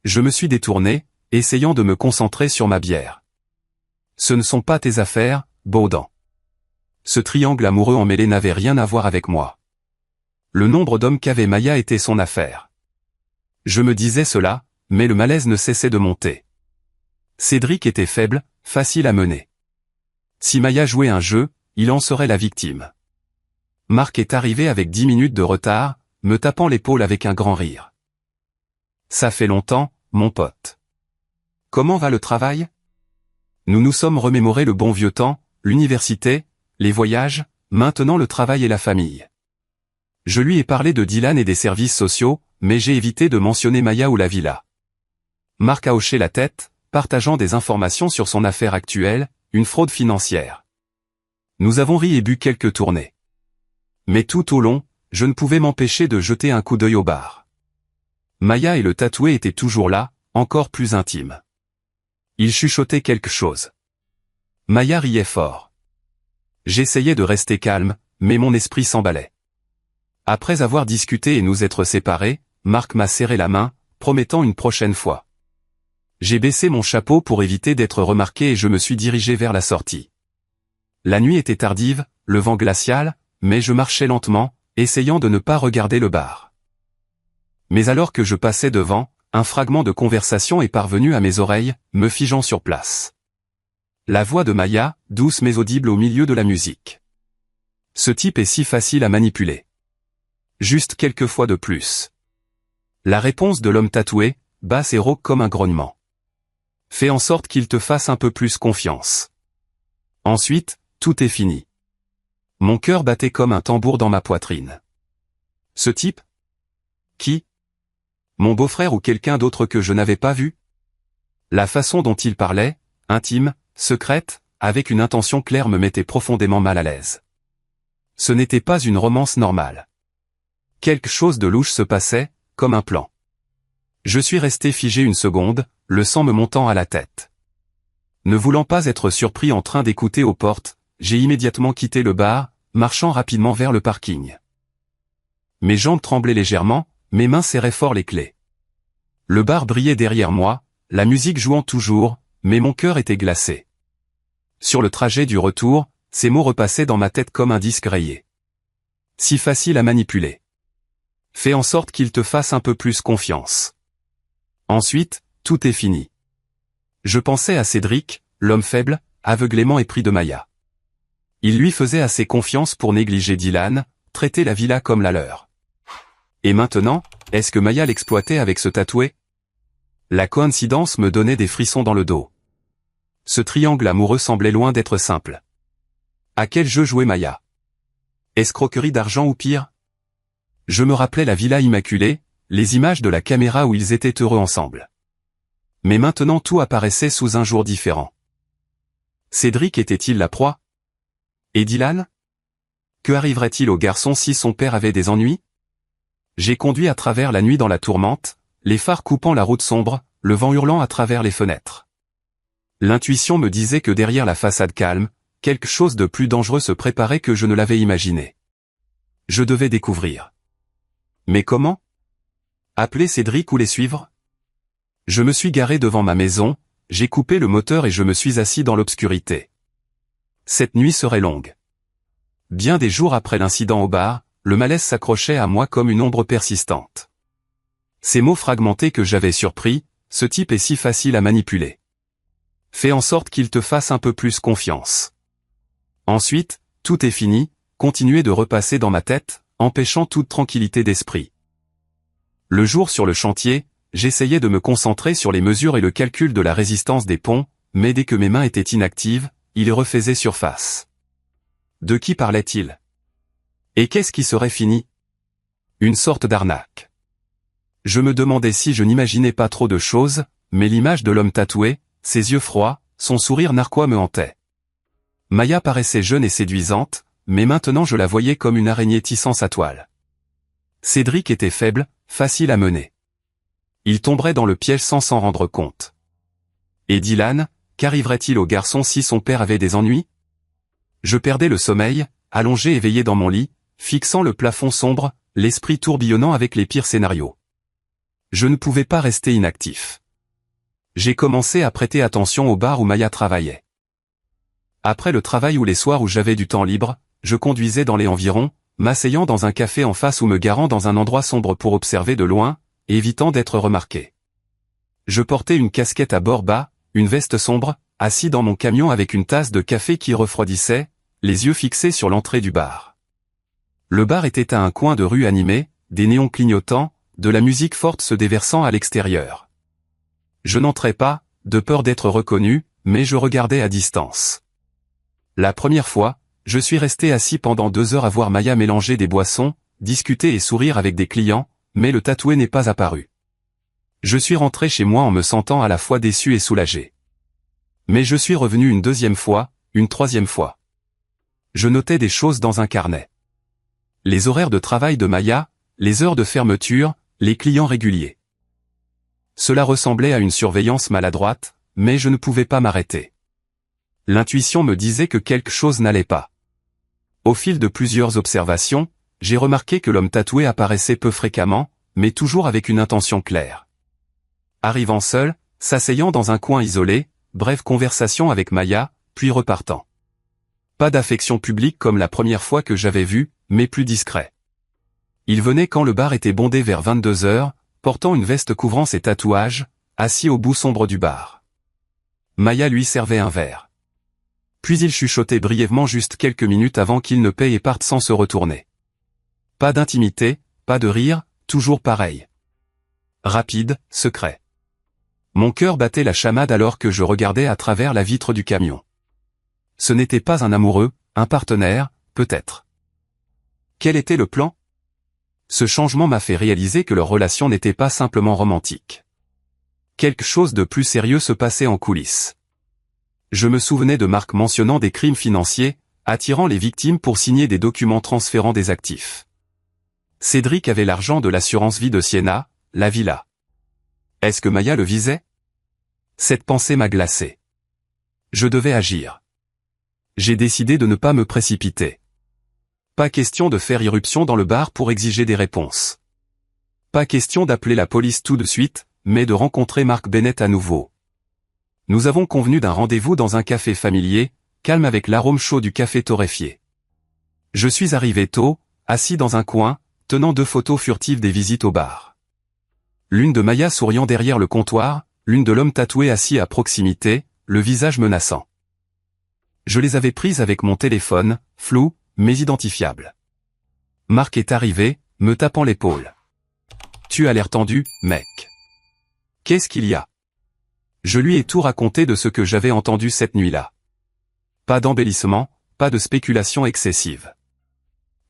Je me suis détourné, essayant de me concentrer sur ma bière. Ce ne sont pas tes affaires, Baudan. Ce triangle amoureux emmêlé n'avait rien à voir avec moi. Le nombre d'hommes qu'avait Maya était son affaire. Je me disais cela, mais le malaise ne cessait de monter. Cédric était faible, facile à mener. Si Maya jouait un jeu, il en serait la victime. Marc est arrivé avec 10 minutes de retard, me tapant l'épaule avec un grand rire. Ça fait longtemps, mon pote. Comment va le travail? Nous nous sommes remémorés le bon vieux temps, l'université, les voyages, maintenant le travail et la famille. Je lui ai parlé de Dylan et des services sociaux, mais j'ai évité de mentionner Maya ou la villa. Marc a hoché la tête, partageant des informations sur son affaire actuelle, une fraude financière. Nous avons ri et bu quelques tournées. Mais tout au long, je ne pouvais m'empêcher de jeter un coup d'œil au bar. Maya et le tatoué étaient toujours là, encore plus intimes. Ils chuchotaient quelque chose. Maya riait fort. J'essayais de rester calme, mais mon esprit s'emballait. Après avoir discuté et nous être séparés, Marc m'a serré la main, promettant une prochaine fois. J'ai baissé mon chapeau pour éviter d'être remarqué et je me suis dirigé vers la sortie. La nuit était tardive, le vent glacial, mais je marchais lentement, essayant de ne pas regarder le bar. Mais alors que je passais devant, un fragment de conversation est parvenu à mes oreilles, me figeant sur place. La voix de Maya, douce mais audible au milieu de la musique. Ce type est si facile à manipuler. Juste quelques fois de plus. La réponse de l'homme tatoué, basse et rauque comme un grognement. Fais en sorte qu'il te fasse un peu plus confiance. Ensuite, tout est fini. Mon cœur battait comme un tambour dans ma poitrine. Ce type? Qui? Mon beau-frère ou quelqu'un d'autre que je n'avais pas vu? La façon dont il parlait, intime, secrète, avec une intention claire me mettait profondément mal à l'aise. Ce n'était pas une romance normale. Quelque chose de louche se passait, comme un plan. Je suis resté figé une seconde, le sang me montant à la tête. Ne voulant pas être surpris en train d'écouter aux portes, j'ai immédiatement quitté le bar, marchant rapidement vers le parking. Mes jambes tremblaient légèrement, mes mains serraient fort les clés. Le bar brillait derrière moi, la musique jouant toujours, mais mon cœur était glacé. Sur le trajet du retour, ces mots repassaient dans ma tête comme un disque rayé. Si facile à manipuler. Fais en sorte qu'il te fasse un peu plus confiance. Ensuite, tout est fini. Je pensais à Cédric, l'homme faible, aveuglément épris de Maya. Il lui faisait assez confiance pour négliger Dylan, traiter la villa comme la leur. Et maintenant, est-ce que Maya l'exploitait avec ce tatoué? La coïncidence me donnait des frissons dans le dos. Ce triangle amoureux semblait loin d'être simple. À quel jeu jouait Maya? Escroquerie d'argent ou pire? Je me rappelais la villa immaculée, les images de la caméra où ils étaient heureux ensemble. Mais maintenant tout apparaissait sous un jour différent. Cédric était-il la proie? Et Dylan? Que arriverait-il au garçon si son père avait des ennuis? J'ai conduit à travers la nuit dans la tourmente, les phares coupant la route sombre, le vent hurlant à travers les fenêtres. L'intuition me disait que derrière la façade calme, quelque chose de plus dangereux se préparait que je ne l'avais imaginé. Je devais découvrir. Mais comment? Appeler Cédric ou les suivre? Je me suis garé devant ma maison, j'ai coupé le moteur et je me suis assis dans l'obscurité. Cette nuit serait longue. Bien des jours après l'incident au bar, le malaise s'accrochait à moi comme une ombre persistante. Ces mots fragmentés que j'avais surpris, ce type est si facile à manipuler. Fais en sorte qu'il te fasse un peu plus confiance. Ensuite, tout est fini, continuer de repasser dans ma tête, empêchant toute tranquillité d'esprit. Le jour sur le chantier, j'essayais de me concentrer sur les mesures et le calcul de la résistance des ponts, mais dès que mes mains étaient inactives, ils refaisaient surface. De qui parlait-il? Et qu'est-ce qui serait fini? Une sorte d'arnaque. Je me demandais si je n'imaginais pas trop de choses, mais l'image de l'homme tatoué, ses yeux froids, son sourire narquois me hantait. Maya paraissait jeune et séduisante, mais maintenant je la voyais comme une araignée tissant sa toile. Cédric était faible, facile à mener. Il tomberait dans le piège sans s'en rendre compte. Et Dylan, qu'arriverait-il au garçon si son père avait des ennuis? Je perdais le sommeil, allongé éveillé dans mon lit, fixant le plafond sombre, l'esprit tourbillonnant avec les pires scénarios. Je ne pouvais pas rester inactif. J'ai commencé à prêter attention au bar où Maya travaillait. Après le travail ou les soirs où j'avais du temps libre, je conduisais dans les environs, m'asseyant dans un café en face ou me garant dans un endroit sombre pour observer de loin, évitant d'être remarqué. Je portais une casquette à bord bas, une veste sombre, assis dans mon camion avec une tasse de café qui refroidissait, les yeux fixés sur l'entrée du bar. Le bar était à un coin de rue animé, des néons clignotants, de la musique forte se déversant à l'extérieur. Je n'entrais pas, de peur d'être reconnu, mais je regardais à distance. La première fois, je suis resté assis pendant 2 heures à voir Maya mélanger des boissons, discuter et sourire avec des clients, mais le tatoué n'est pas apparu. Je suis rentré chez moi en me sentant à la fois déçu et soulagé. Mais je suis revenu une 2e fois, une 3e fois. Je notais des choses dans un carnet. Les horaires de travail de Maya, les heures de fermeture, les clients réguliers. Cela ressemblait à une surveillance maladroite, mais je ne pouvais pas m'arrêter. L'intuition me disait que quelque chose n'allait pas. Au fil de plusieurs observations, j'ai remarqué que l'homme tatoué apparaissait peu fréquemment, mais toujours avec une intention claire. Arrivant seul, s'asseyant dans un coin isolé, brève conversation avec Maya, puis repartant. Pas d'affection publique comme la première fois que j'avais vu, mais plus discret. Il venait quand le bar était bondé vers 22 heures, portant une veste couvrant ses tatouages, assis au bout sombre du bar. Maya lui servait un verre. Puis il chuchotait brièvement juste quelques minutes avant qu'il ne paye et parte sans se retourner. Pas d'intimité, pas de rire, toujours pareil. Rapide, secret. Mon cœur battait la chamade alors que je regardais à travers la vitre du camion. Ce n'était pas un amoureux, un partenaire, peut-être. Quel était le plan? Ce changement m'a fait réaliser que leur relation n'était pas simplement romantique. Quelque chose de plus sérieux se passait en coulisses. Je me souvenais de Marc mentionnant des crimes financiers, attirant les victimes pour signer des documents transférant des actifs. Cédric avait l'argent de l'assurance vie de Siena, la villa. Est-ce que Maya le visait? Cette pensée m'a glacé. Je devais agir. J'ai décidé de ne pas me précipiter. Pas question de faire irruption dans le bar pour exiger des réponses. Pas question d'appeler la police tout de suite, mais de rencontrer Marc Bennett à nouveau. Nous avons convenu d'un rendez-vous dans un café familier, calme avec l'arôme chaud du café torréfié. Je suis arrivé tôt, assis dans un coin, tenant 2 photos furtives des visites au bar. L'une de Maya souriant derrière le comptoir, l'une de l'homme tatoué assis à proximité, le visage menaçant. Je les avais prises avec mon téléphone, flou, mais identifiable. Marc est arrivé, me tapant l'épaule. Tu as l'air tendu, mec. Qu'est-ce qu'il y a? Je lui ai tout raconté de ce que j'avais entendu cette nuit-là. Pas d'embellissement, pas de spéculation excessive.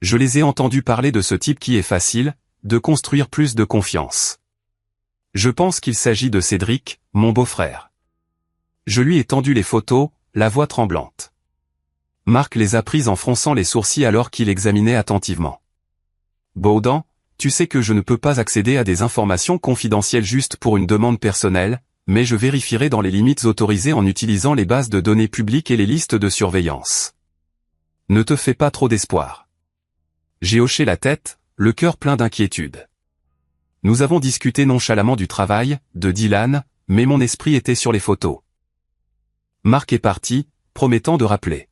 Je les ai entendus parler de ce type qui est facile, de construire plus de confiance. Je pense qu'il s'agit de Cédric, mon beau-frère. Je lui ai tendu les photos, la voix tremblante. Marc les a prises en fronçant les sourcils alors qu'il examinait attentivement. Baudin, tu sais que je ne peux pas accéder à des informations confidentielles juste pour une demande personnelle, mais je vérifierai dans les limites autorisées en utilisant les bases de données publiques et les listes de surveillance. Ne te fais pas trop d'espoir. J'ai hoché la tête, le cœur plein d'inquiétude. Nous avons discuté nonchalamment du travail, de Dylan, mais mon esprit était sur les photos. Marc est parti, promettant de rappeler.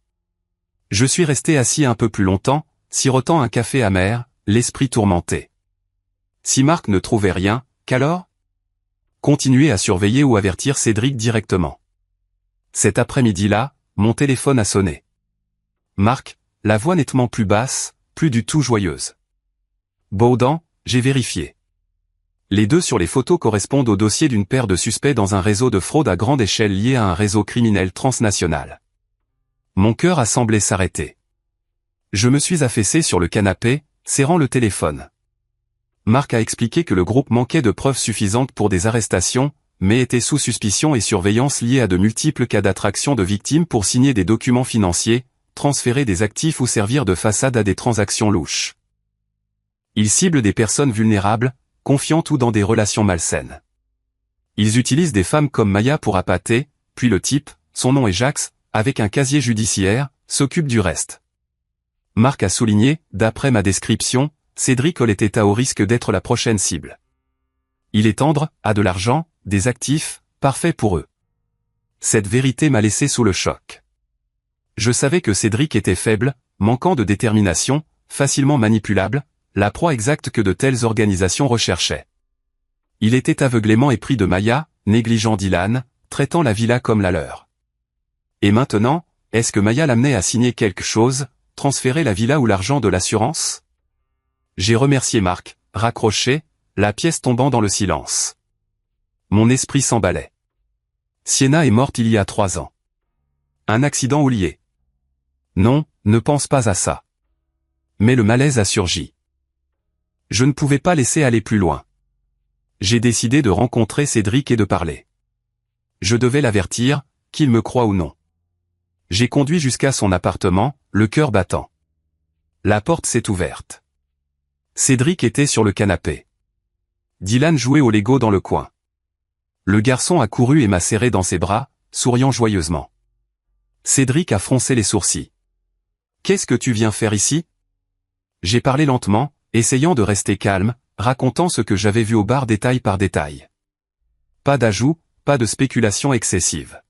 Je suis resté assis un peu plus longtemps, sirotant un café amer, l'esprit tourmenté. Si Marc ne trouvait rien, qu'alors? Continuer à surveiller ou avertir Cédric directement. Cet après-midi-là, mon téléphone a sonné. Marc, la voix nettement plus basse, plus du tout joyeuse. Baudin, j'ai vérifié. Les deux sur les photos correspondent au dossier d'une paire de suspects dans un réseau de fraude à grande échelle lié à un réseau criminel transnational. Mon cœur a semblé s'arrêter. Je me suis affaissé sur le canapé, serrant le téléphone. Marc a expliqué que le groupe manquait de preuves suffisantes pour des arrestations, mais était sous suspicion et surveillance liée à de multiples cas d'attraction de victimes pour signer des documents financiers, transférer des actifs ou servir de façade à des transactions louches. Ils ciblent des personnes vulnérables, confiantes ou dans des relations malsaines. Ils utilisent des femmes comme Maya pour appâter, puis le type, son nom est Jax, avec un casier judiciaire, s'occupe du reste. Marc a souligné, d'après ma description, Cédric était à haut risque d'être la prochaine cible. Il est tendre, a de l'argent, des actifs, parfait pour eux. Cette vérité m'a laissé sous le choc. Je savais que Cédric était faible, manquant de détermination, facilement manipulable, la proie exacte que de telles organisations recherchaient. Il était aveuglément épris de Maya, négligeant Dylan, traitant la villa comme la leur. Et maintenant, est-ce que Maya l'amenait à signer quelque chose, transférer la villa ou l'argent de l'assurance? J'ai remercié Marc, raccroché, la pièce tombant dans le silence. Mon esprit s'emballait. Sienna est morte il y a 3 ans. Un accident ou lié? Non, ne pense pas à ça. Mais le malaise a surgi. Je ne pouvais pas laisser aller plus loin. J'ai décidé de rencontrer Cédric et de parler. Je devais l'avertir, qu'il me croie ou non. J'ai conduit jusqu'à son appartement, le cœur battant. La porte s'est ouverte. Cédric était sur le canapé. Dylan jouait au Lego dans le coin. Le garçon a couru et m'a serré dans ses bras, souriant joyeusement. Cédric a froncé les sourcils. « Qu'est-ce que tu viens faire ici ?» J'ai parlé lentement, essayant de rester calme, racontant ce que j'avais vu au bar détail par détail. Pas d'ajout, pas de spéculation excessive.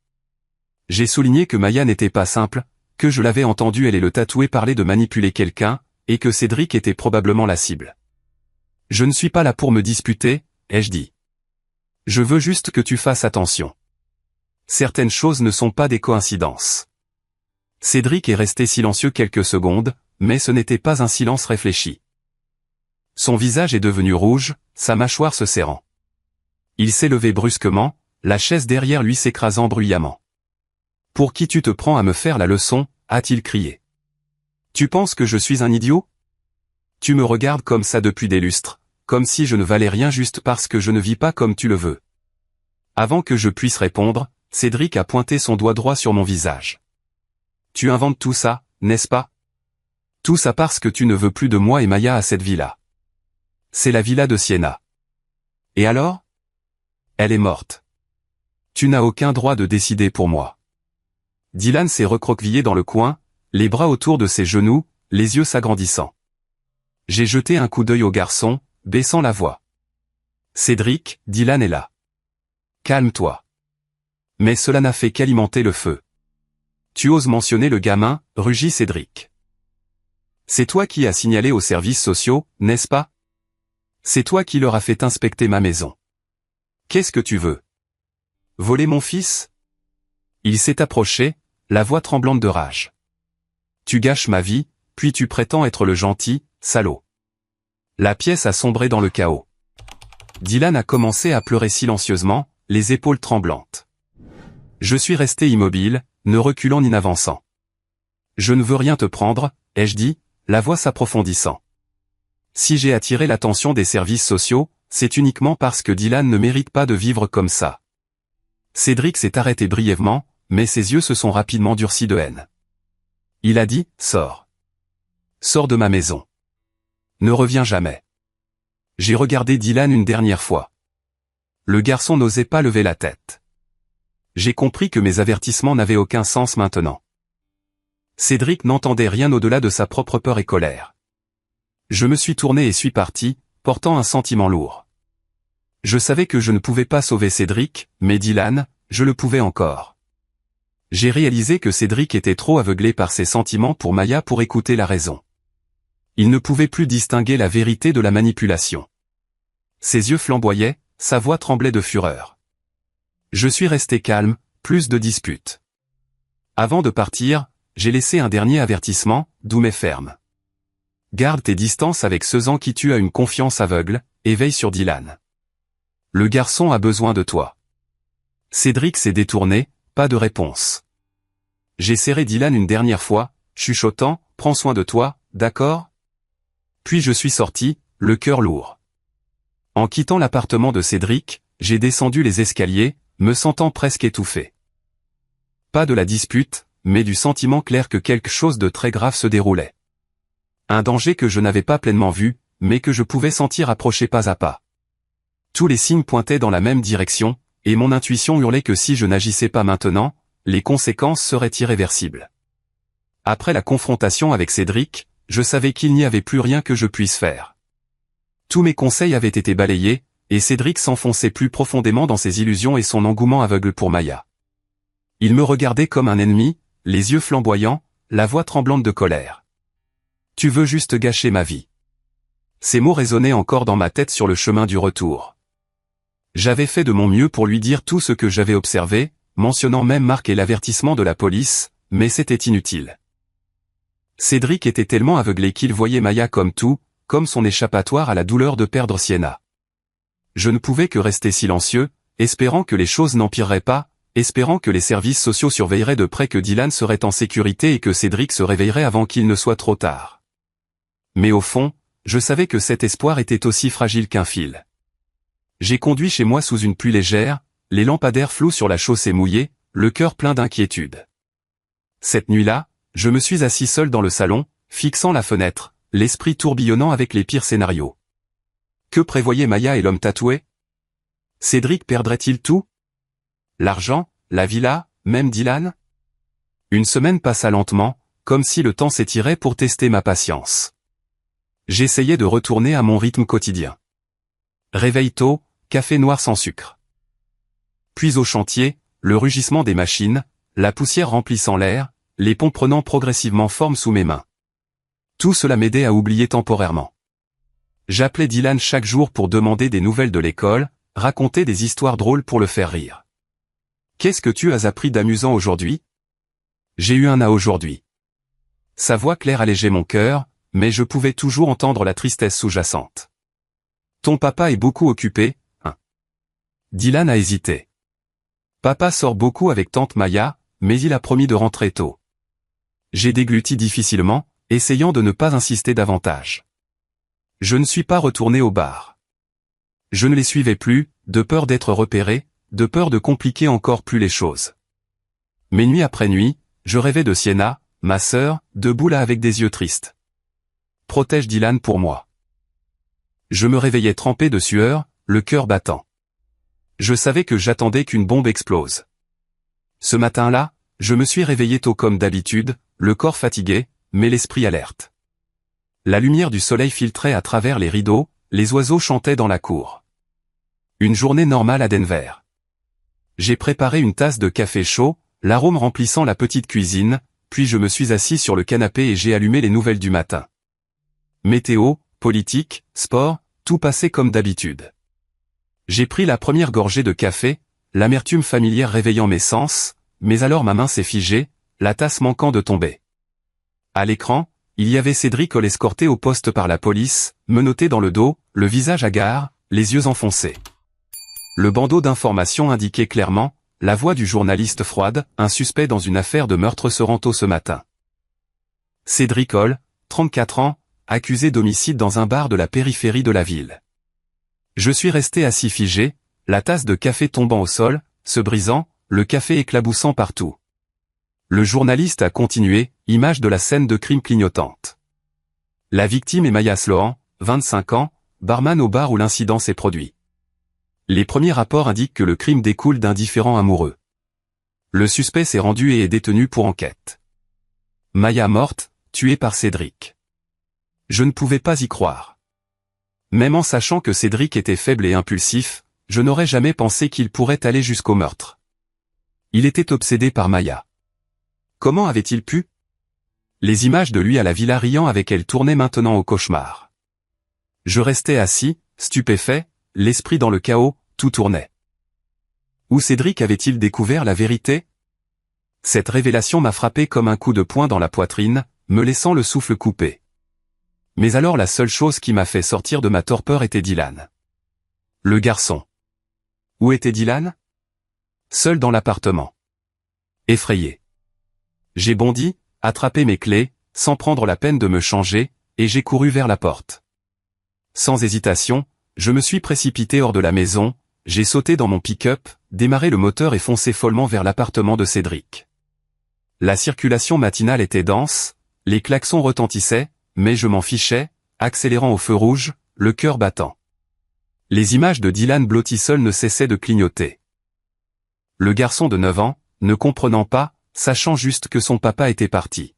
J'ai souligné que Maya n'était pas simple, que je l'avais entendu elle et le tatoué parler de manipuler quelqu'un, et que Cédric était probablement la cible. Je ne suis pas là pour me disputer, ai-je dit. Je veux juste que tu fasses attention. Certaines choses ne sont pas des coïncidences. Cédric est resté silencieux quelques secondes, mais ce n'était pas un silence réfléchi. Son visage est devenu rouge, sa mâchoire se serrant. Il s'est levé brusquement, la chaise derrière lui s'écrasant bruyamment. « Pour qui tu te prends à me faire la leçon ?» a-t-il crié. « Tu penses que je suis un idiot ? Tu me regardes comme ça depuis des lustres, comme si je ne valais rien juste parce que je ne vis pas comme tu le veux. » Avant que je puisse répondre, Cédric a pointé son doigt droit sur mon visage. « Tu inventes tout ça, n'est-ce pas ? Tout ça parce que tu ne veux plus de moi et Maya à cette villa. C'est la villa de Sienna. Et alors ? Elle est morte. Tu n'as aucun droit de décider pour moi. » Dylan s'est recroquevillé dans le coin, les bras autour de ses genoux, les yeux s'agrandissant. J'ai jeté un coup d'œil au garçon, baissant la voix. « Cédric, Dylan est là. Calme-toi. » Mais cela n'a fait qu'alimenter le feu. « Tu oses mentionner le gamin ?» rugit Cédric. « C'est toi qui as signalé aux services sociaux, n'est-ce pas ? C'est toi qui leur as fait inspecter ma maison. Qu'est-ce que tu veux ? Voler mon fils ? » Il s'est approché, la voix tremblante de rage. Tu gâches ma vie, puis tu prétends être le gentil, salaud. La pièce a sombré dans le chaos. Dylan a commencé à pleurer silencieusement, les épaules tremblantes. Je suis resté immobile, ne reculant ni n'avançant. Je ne veux rien te prendre, ai-je dit, la voix s'approfondissant. Si j'ai attiré l'attention des services sociaux, c'est uniquement parce que Dylan ne mérite pas de vivre comme ça. Cédric s'est arrêté brièvement, mais ses yeux se sont rapidement durcis de haine. Il a dit, sors. Sors de ma maison. Ne reviens jamais. J'ai regardé Dylan une dernière fois. Le garçon n'osait pas lever la tête. J'ai compris que mes avertissements n'avaient aucun sens maintenant. Cédric n'entendait rien au-delà de sa propre peur et colère. Je me suis tourné et suis parti, portant un sentiment lourd. Je savais que je ne pouvais pas sauver Cédric, mais Dylan, je le pouvais encore. J'ai réalisé que Cédric était trop aveuglé par ses sentiments pour Maya pour écouter la raison. Il ne pouvait plus distinguer la vérité de la manipulation. Ses yeux flamboyaient, sa voix tremblait de fureur. Je suis resté calme, plus de disputes. Avant de partir, j'ai laissé un dernier avertissement, doux mais ferme. Garde tes distances avec ceux en qui tu as une confiance aveugle, et veille sur Dylan. Le garçon a besoin de toi. Cédric s'est détourné, pas de réponse. J'ai serré Dylan une dernière fois, chuchotant, prends soin de toi, d'accord? Puis je suis sorti, le cœur lourd. En quittant l'appartement de Cédric, j'ai descendu les escaliers, me sentant presque étouffé. Pas de la dispute, mais du sentiment clair que quelque chose de très grave se déroulait. Un danger que je n'avais pas pleinement vu, mais que je pouvais sentir approcher pas à pas. Tous les signes pointaient dans la même direction, et mon intuition hurlait que si je n'agissais pas maintenant, les conséquences seraient irréversibles. Après la confrontation avec Cédric, je savais qu'il n'y avait plus rien que je puisse faire. Tous mes conseils avaient été balayés, et Cédric s'enfonçait plus profondément dans ses illusions et son engouement aveugle pour Maya. Il me regardait comme un ennemi, les yeux flamboyants, la voix tremblante de colère. Tu veux juste gâcher ma vie. Ces mots résonnaient encore dans ma tête sur le chemin du retour. J'avais fait de mon mieux pour lui dire tout ce que j'avais observé, mentionnant même Marc et l'avertissement de la police, mais c'était inutile. Cédric était tellement aveuglé qu'il voyait Maya comme tout, comme son échappatoire à la douleur de perdre Sienna. Je ne pouvais que rester silencieux, espérant que les choses n'empireraient pas, espérant que les services sociaux surveilleraient de près que Dylan serait en sécurité et que Cédric se réveillerait avant qu'il ne soit trop tard. Mais au fond, je savais que cet espoir était aussi fragile qu'un fil. J'ai conduit chez moi sous une pluie légère, les lampadaires flous sur la chaussée mouillée, le cœur plein d'inquiétude. Cette nuit-là, je me suis assis seul dans le salon, fixant la fenêtre, l'esprit tourbillonnant avec les pires scénarios. Que prévoyaient Maya et l'homme tatoué? Cédric perdrait-il tout? L'argent, la villa, même Dylan? Une semaine passa lentement, comme si le temps s'étirait pour tester ma patience. J'essayais de retourner à mon rythme quotidien. Réveil tôt, café noir sans sucre. Puis au chantier, le rugissement des machines, la poussière remplissant l'air, les ponts prenant progressivement forme sous mes mains. Tout cela m'aidait à oublier temporairement. J'appelais Dylan chaque jour pour demander des nouvelles de l'école, raconter des histoires drôles pour le faire rire. Qu'est-ce que tu as appris d'amusant aujourd'hui? J'ai eu un A aujourd'hui. Sa voix claire allégeait mon cœur, mais je pouvais toujours entendre la tristesse sous-jacente. Ton papa est beaucoup occupé, hein? Dylan a hésité. Papa sort beaucoup avec tante Maya, mais il a promis de rentrer tôt. J'ai dégluti difficilement, essayant de ne pas insister davantage. Je ne suis pas retourné au bar. Je ne les suivais plus, de peur d'être repéré, de peur de compliquer encore plus les choses. Mais nuit après nuit, je rêvais de Sienna, ma sœur, debout là avec des yeux tristes. Protège Dylan pour moi. Je me réveillais trempé de sueur, le cœur battant. Je savais que j'attendais qu'une bombe explose. Ce matin-là, je me suis réveillé tôt comme d'habitude, le corps fatigué, mais l'esprit alerte. La lumière du soleil filtrait à travers les rideaux, les oiseaux chantaient dans la cour. Une journée normale à Denver. J'ai préparé une tasse de café chaud, l'arôme remplissant la petite cuisine, puis je me suis assis sur le canapé et j'ai allumé les nouvelles du matin. Météo, politique, sport, tout passait comme d'habitude. J'ai pris la première gorgée de café, l'amertume familière réveillant mes sens, mais alors ma main s'est figée, la tasse manquant de tomber. À l'écran, il y avait Cédric Olle escorté au poste par la police, menotté dans le dos, le visage hagard, les yeux enfoncés. Le bandeau d'information indiquait clairement « La voix du journaliste froide, un suspect dans une affaire de meurtre se rend tôt ce matin ». Cédric Olle, 34 ans, accusé d'homicide dans un bar de la périphérie de la ville. Je suis resté assis figé, la tasse de café tombant au sol, se brisant, le café éclaboussant partout. Le journaliste a continué, image de la scène de crime clignotante. La victime est Maya Sloan, 25 ans, barman au bar où l'incident s'est produit. Les premiers rapports indiquent que le crime découle d'un différend amoureux. Le suspect s'est rendu et est détenu pour enquête. Maya morte, tuée par Cédric. Je ne pouvais pas y croire. Même en sachant que Cédric était faible et impulsif, je n'aurais jamais pensé qu'il pourrait aller jusqu'au meurtre. Il était obsédé par Maya. Comment avait-il pu? Les images de lui à la villa riant avec elle tournaient maintenant au cauchemar. Je restais assis, stupéfait, l'esprit dans le chaos, tout tournait. Où Cédric avait-il découvert la vérité? Cette révélation m'a frappé comme un coup de poing dans la poitrine, me laissant le souffle coupé. Mais alors la seule chose qui m'a fait sortir de ma torpeur était Dylan. Le garçon. Où était Dylan? Seul dans l'appartement. Effrayé. J'ai bondi, attrapé mes clés, sans prendre la peine de me changer, et j'ai couru vers la porte. Sans hésitation, je me suis précipité hors de la maison, j'ai sauté dans mon pick-up, démarré le moteur et foncé follement vers l'appartement de Cédric. La circulation matinale était dense, les klaxons retentissaient, mais je m'en fichais, accélérant au feu rouge, le cœur battant. Les images de Dylan blotti seul ne cessaient de clignoter. Le garçon de 9 ans, ne comprenant pas, sachant juste que son papa était parti.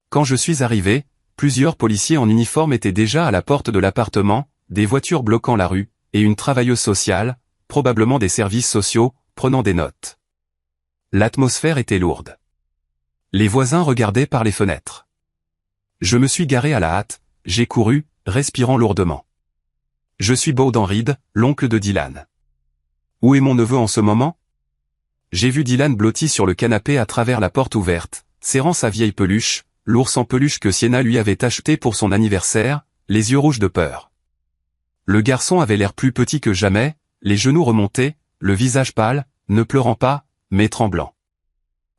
Quand je suis arrivé, plusieurs policiers en uniforme étaient déjà à la porte de l'appartement, des voitures bloquant la rue, et une travailleuse sociale, probablement des services sociaux, prenant des notes. L'atmosphère était lourde. Les voisins regardaient par les fenêtres. Je me suis garé à la hâte, j'ai couru, respirant lourdement. Je suis Bowden Reed, l'oncle de Dylan. Où est mon neveu en ce moment? J'ai vu Dylan blotti sur le canapé à travers la porte ouverte, serrant sa vieille peluche, l'ours en peluche que Sienna lui avait acheté pour son anniversaire, les yeux rouges de peur. Le garçon avait l'air plus petit que jamais, les genoux remontés, le visage pâle, ne pleurant pas, mais tremblant.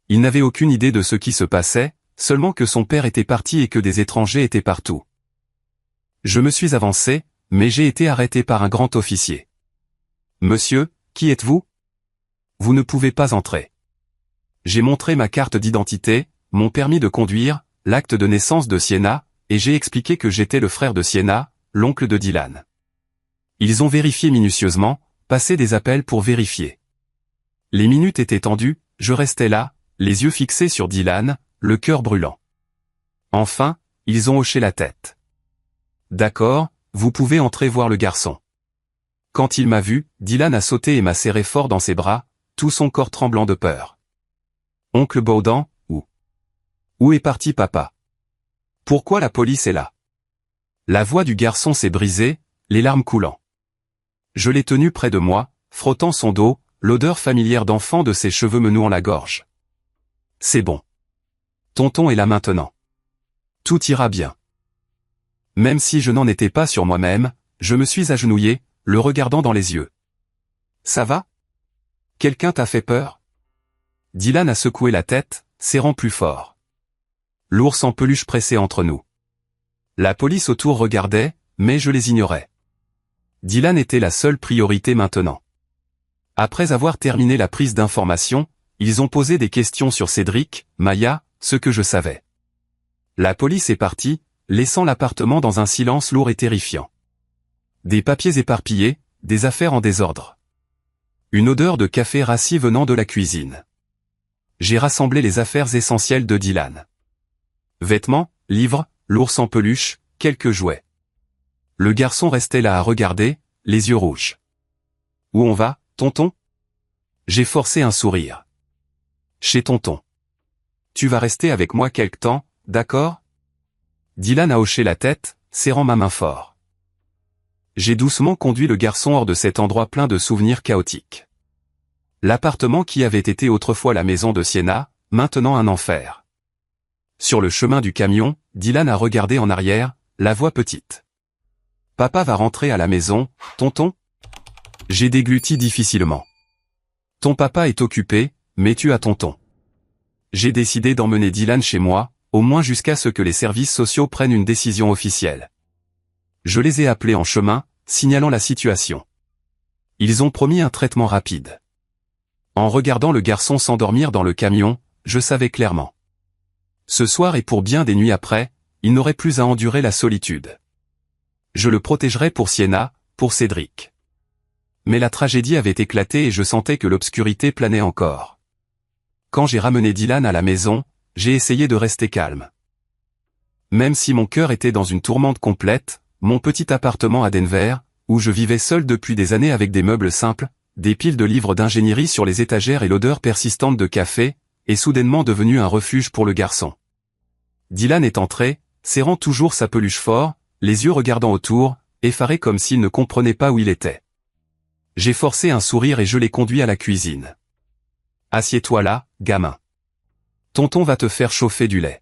Il n'avait aucune idée de ce qui se passait, seulement que son père était parti et que des étrangers étaient partout. Je me suis avancé, mais j'ai été arrêté par un grand officier. « Monsieur, qui êtes-vous ? Vous ne pouvez pas entrer. » J'ai montré ma carte d'identité, mon permis de conduire, l'acte de naissance de Sienna, et j'ai expliqué que j'étais le frère de Sienna, l'oncle de Dylan. Ils ont vérifié minutieusement, passé des appels pour vérifier. Les minutes étaient tendues, je restais là, les yeux fixés sur Dylan, le cœur brûlant. Enfin, ils ont hoché la tête. « D'accord, vous pouvez entrer voir le garçon. » Quand il m'a vu, Dylan a sauté et m'a serré fort dans ses bras, tout son corps tremblant de peur. « Oncle Bowden, où? Où est parti papa? Pourquoi la police est là? » La voix du garçon s'est brisée, les larmes coulant. Je l'ai tenu près de moi, frottant son dos, l'odeur familière d'enfant de ses cheveux me nouant la gorge. « C'est bon. Tonton est là maintenant. Tout ira bien. » Même si je n'en étais pas sur moi-même, je me suis agenouillé, le regardant dans les yeux. « Ça va? Quelqu'un t'a fait peur? » Dylan a secoué la tête, serrant plus fort. L'ours en peluche pressé entre nous. La police autour regardait, mais je les ignorais. Dylan était la seule priorité maintenant. Après avoir terminé la prise d'information, ils ont posé des questions sur Cédric, Maya, ce que je savais. La police est partie, laissant l'appartement dans un silence lourd et terrifiant. Des papiers éparpillés, des affaires en désordre. Une odeur de café rassis venant de la cuisine. J'ai rassemblé les affaires essentielles de Dylan. Vêtements, livres, l'ours en peluche, quelques jouets. Le garçon restait là à regarder, les yeux rouges. « Où on va, tonton ?» J'ai forcé un sourire. « Chez tonton. Tu vas rester avec moi quelque temps, d'accord ?» Dylan a hoché la tête, serrant ma main fort. J'ai doucement conduit le garçon hors de cet endroit plein de souvenirs chaotiques. L'appartement qui avait été autrefois la maison de Sienna, maintenant un enfer. Sur le chemin du camion, Dylan a regardé en arrière, la voix petite. Papa va rentrer à la maison, tonton? J'ai dégluti difficilement. Ton papa est occupé, mais tu as tonton. J'ai décidé d'emmener Dylan chez moi, au moins jusqu'à ce que les services sociaux prennent une décision officielle. Je les ai appelés en chemin, signalant la situation. Ils ont promis un traitement rapide. En regardant le garçon s'endormir dans le camion, je savais clairement. Ce soir et pour bien des nuits après, il n'aurait plus à endurer la solitude. Je le protégerais pour Sienna, pour Cédric. Mais la tragédie avait éclaté et je sentais que l'obscurité planait encore. Quand j'ai ramené Dylan à la maison, j'ai essayé de rester calme. Même si mon cœur était dans une tourmente complète, mon petit appartement à Denver, où je vivais seul depuis des années avec des meubles simples, des piles de livres d'ingénierie sur les étagères et l'odeur persistante de café, est soudainement devenu un refuge pour le garçon. Dylan est entré, serrant toujours sa peluche fort, les yeux regardant autour, effaré comme s'il ne comprenait pas où il était. J'ai forcé un sourire et je l'ai conduit à la cuisine. « Assieds-toi là, gamin. Tonton va te faire chauffer du lait. »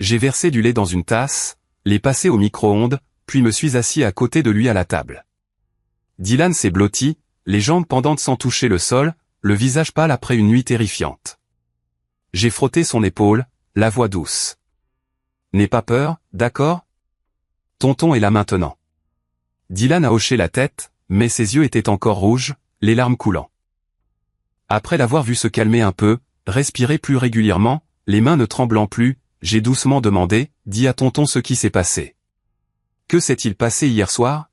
J'ai versé du lait dans une tasse, l'ai passé au micro-ondes, puis me suis assis à côté de lui à la table. Dylan s'est blotti, les jambes pendantes sans toucher le sol, le visage pâle après une nuit terrifiante. J'ai frotté son épaule, la voix douce. « N'aie pas peur, d'accord? Tonton est là maintenant. » Dylan a hoché la tête, mais ses yeux étaient encore rouges, les larmes coulant. Après l'avoir vu se calmer un peu, respirer plus régulièrement, les mains ne tremblant plus, j'ai doucement demandé, « Dis à tonton ce qui s'est passé. » « Que s'est-il passé hier soir ?»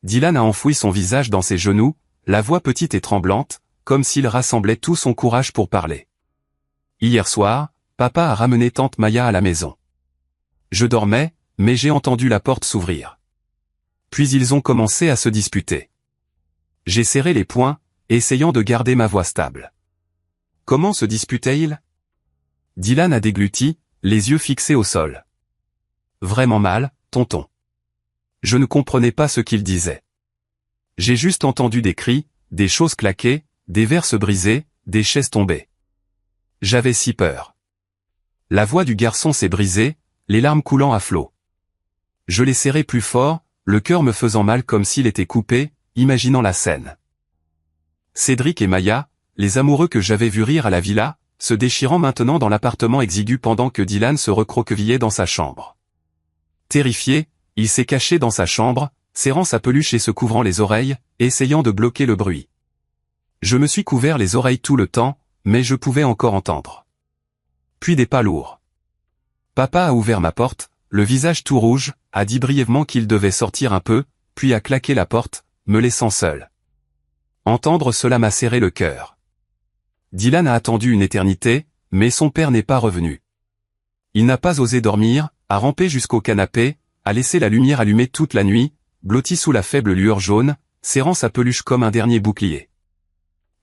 Dylan a enfoui son visage dans ses genoux, la voix petite et tremblante, comme s'il rassemblait tout son courage pour parler. « Hier soir, papa a ramené tante Maya à la maison. Je dormais, mais j'ai entendu la porte s'ouvrir. Puis ils ont commencé à se disputer. J'ai serré les poings, essayant de garder ma voix stable. Comment se disputaient-ils ? Dylan a dégluti, les yeux fixés au sol. Vraiment mal, tonton. Je ne comprenais pas ce qu'il disait. J'ai juste entendu des cris, des choses claquer, des verres se briser, des chaises tomber. J'avais si peur. La voix du garçon s'est brisée, les larmes coulant à flots. Je l'ai serré plus fort, le cœur me faisant mal comme s'il était coupé, imaginant la scène. Cédric et Maya, les amoureux que j'avais vus rire à la villa, se déchirant maintenant dans l'appartement exigu pendant que Dylan se recroquevillait dans sa chambre. Terrifié, il s'est caché dans sa chambre, serrant sa peluche et se couvrant les oreilles, essayant de bloquer le bruit. Je me suis couvert les oreilles tout le temps, mais je pouvais encore entendre. Puis des pas lourds. Papa a ouvert ma porte, le visage tout rouge, a dit brièvement qu'il devait sortir un peu, puis a claqué la porte, me laissant seul. Entendre cela m'a serré le cœur. Dylan a attendu une éternité, mais son père n'est pas revenu. Il n'a pas osé dormir, a rampé jusqu'au canapé, a laissé la lumière allumée toute la nuit, blotti sous la faible lueur jaune, serrant sa peluche comme un dernier bouclier.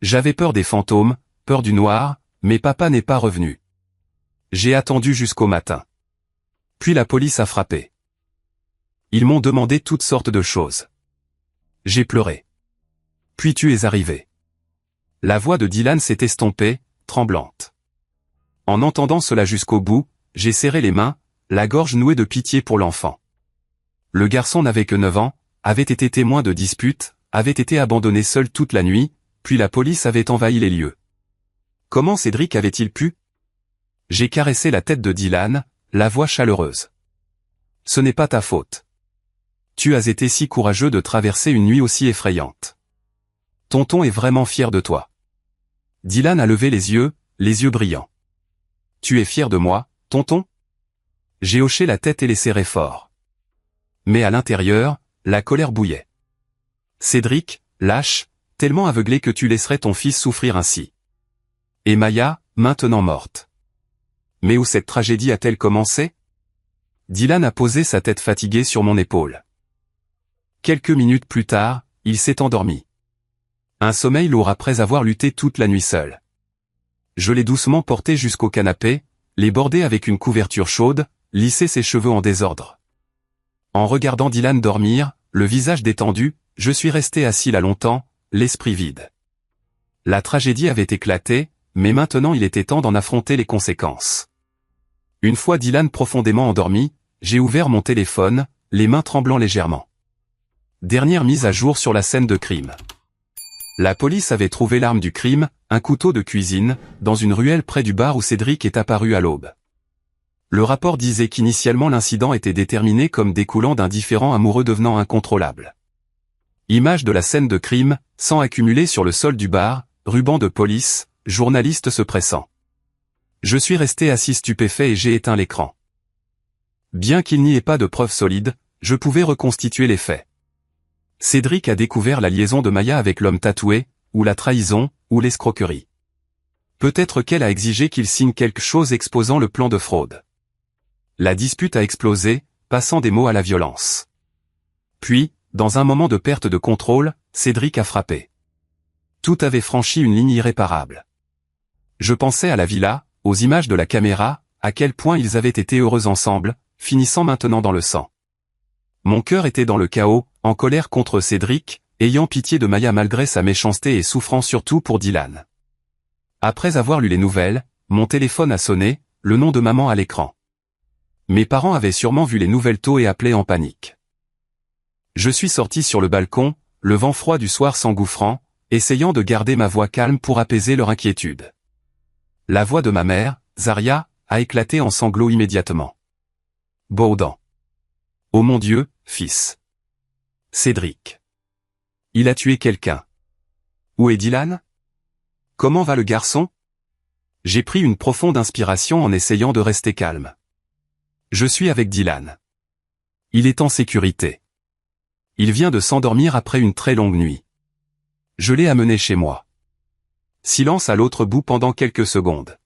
J'avais peur des fantômes, peur du noir, mais papa n'est pas revenu. J'ai attendu jusqu'au matin. Puis la police a frappé. Ils m'ont demandé toutes sortes de choses. J'ai pleuré. Puis tu es arrivé. La voix de Dylan s'est estompée, tremblante. En entendant cela jusqu'au bout, j'ai serré les mains, la gorge nouée de pitié pour l'enfant. Le garçon n'avait que 9 ans, avait été témoin de disputes, avait été abandonné seul toute la nuit, puis la police avait envahi les lieux. Comment Cédric avait-il pu ? J'ai caressé la tête de Dylan, la voix chaleureuse. Ce n'est pas ta faute. Tu as été si courageux de traverser une nuit aussi effrayante. Tonton est vraiment fier de toi. Dylan a levé les yeux brillants. Tu es fier de moi, tonton ? J'ai hoché la tête et les serré fort. Mais à l'intérieur, la colère bouillait. Cédric, lâche, tellement aveuglé que tu laisserais ton fils souffrir ainsi. Et Maya, maintenant morte. Mais où cette tragédie a-t-elle commencé ? Dylan a posé sa tête fatiguée sur mon épaule. Quelques minutes plus tard, il s'est endormi. Un sommeil lourd après avoir lutté toute la nuit seul. Je l'ai doucement porté jusqu'au canapé, l'ai bordé avec une couverture chaude, lissé ses cheveux en désordre. En regardant Dylan dormir, le visage détendu, je suis resté assis là longtemps, l'esprit vide. La tragédie avait éclaté, mais maintenant il était temps d'en affronter les conséquences. Une fois Dylan profondément endormi, j'ai ouvert mon téléphone, les mains tremblant légèrement. Dernière mise à jour sur la scène de crime. La police avait trouvé l'arme du crime, un couteau de cuisine, dans une ruelle près du bar où Cédric est apparu à l'aube. Le rapport disait qu'initialement l'incident était déterminé comme découlant d'un différend amoureux devenant incontrôlable. Image de la scène de crime, sang accumulé sur le sol du bar, ruban de police, journaliste se pressant. Je suis resté assis stupéfait et j'ai éteint l'écran. Bien qu'il n'y ait pas de preuves solides, je pouvais reconstituer les faits. Cédric a découvert la liaison de Maya avec l'homme tatoué, ou la trahison, ou l'escroquerie. Peut-être qu'elle a exigé qu'il signe quelque chose exposant le plan de fraude. La dispute a explosé, passant des mots à la violence. Puis, dans un moment de perte de contrôle, Cédric a frappé. Tout avait franchi une ligne irréparable. Je pensais à la villa, aux images de la caméra, à quel point ils avaient été heureux ensemble, finissant maintenant dans le sang. Mon cœur était dans le chaos, en colère contre Cédric, ayant pitié de Maya malgré sa méchanceté et souffrant surtout pour Dylan. Après avoir lu les nouvelles, mon téléphone a sonné, le nom de maman à l'écran. Mes parents avaient sûrement vu les nouvelles tôt et appelé en panique. Je suis sorti sur le balcon, le vent froid du soir s'engouffrant, essayant de garder ma voix calme pour apaiser leur inquiétude. La voix de ma mère, Zaria, a éclaté en sanglots immédiatement. Baudant. Oh mon Dieu, fils. Cédric. Il a tué quelqu'un. Où est Dylan? Comment va le garçon? J'ai pris une profonde inspiration en essayant de rester calme. Je suis avec Dylan. Il est en sécurité. Il vient de s'endormir après une très longue nuit. Je l'ai amené chez moi. Silence à l'autre bout pendant quelques secondes.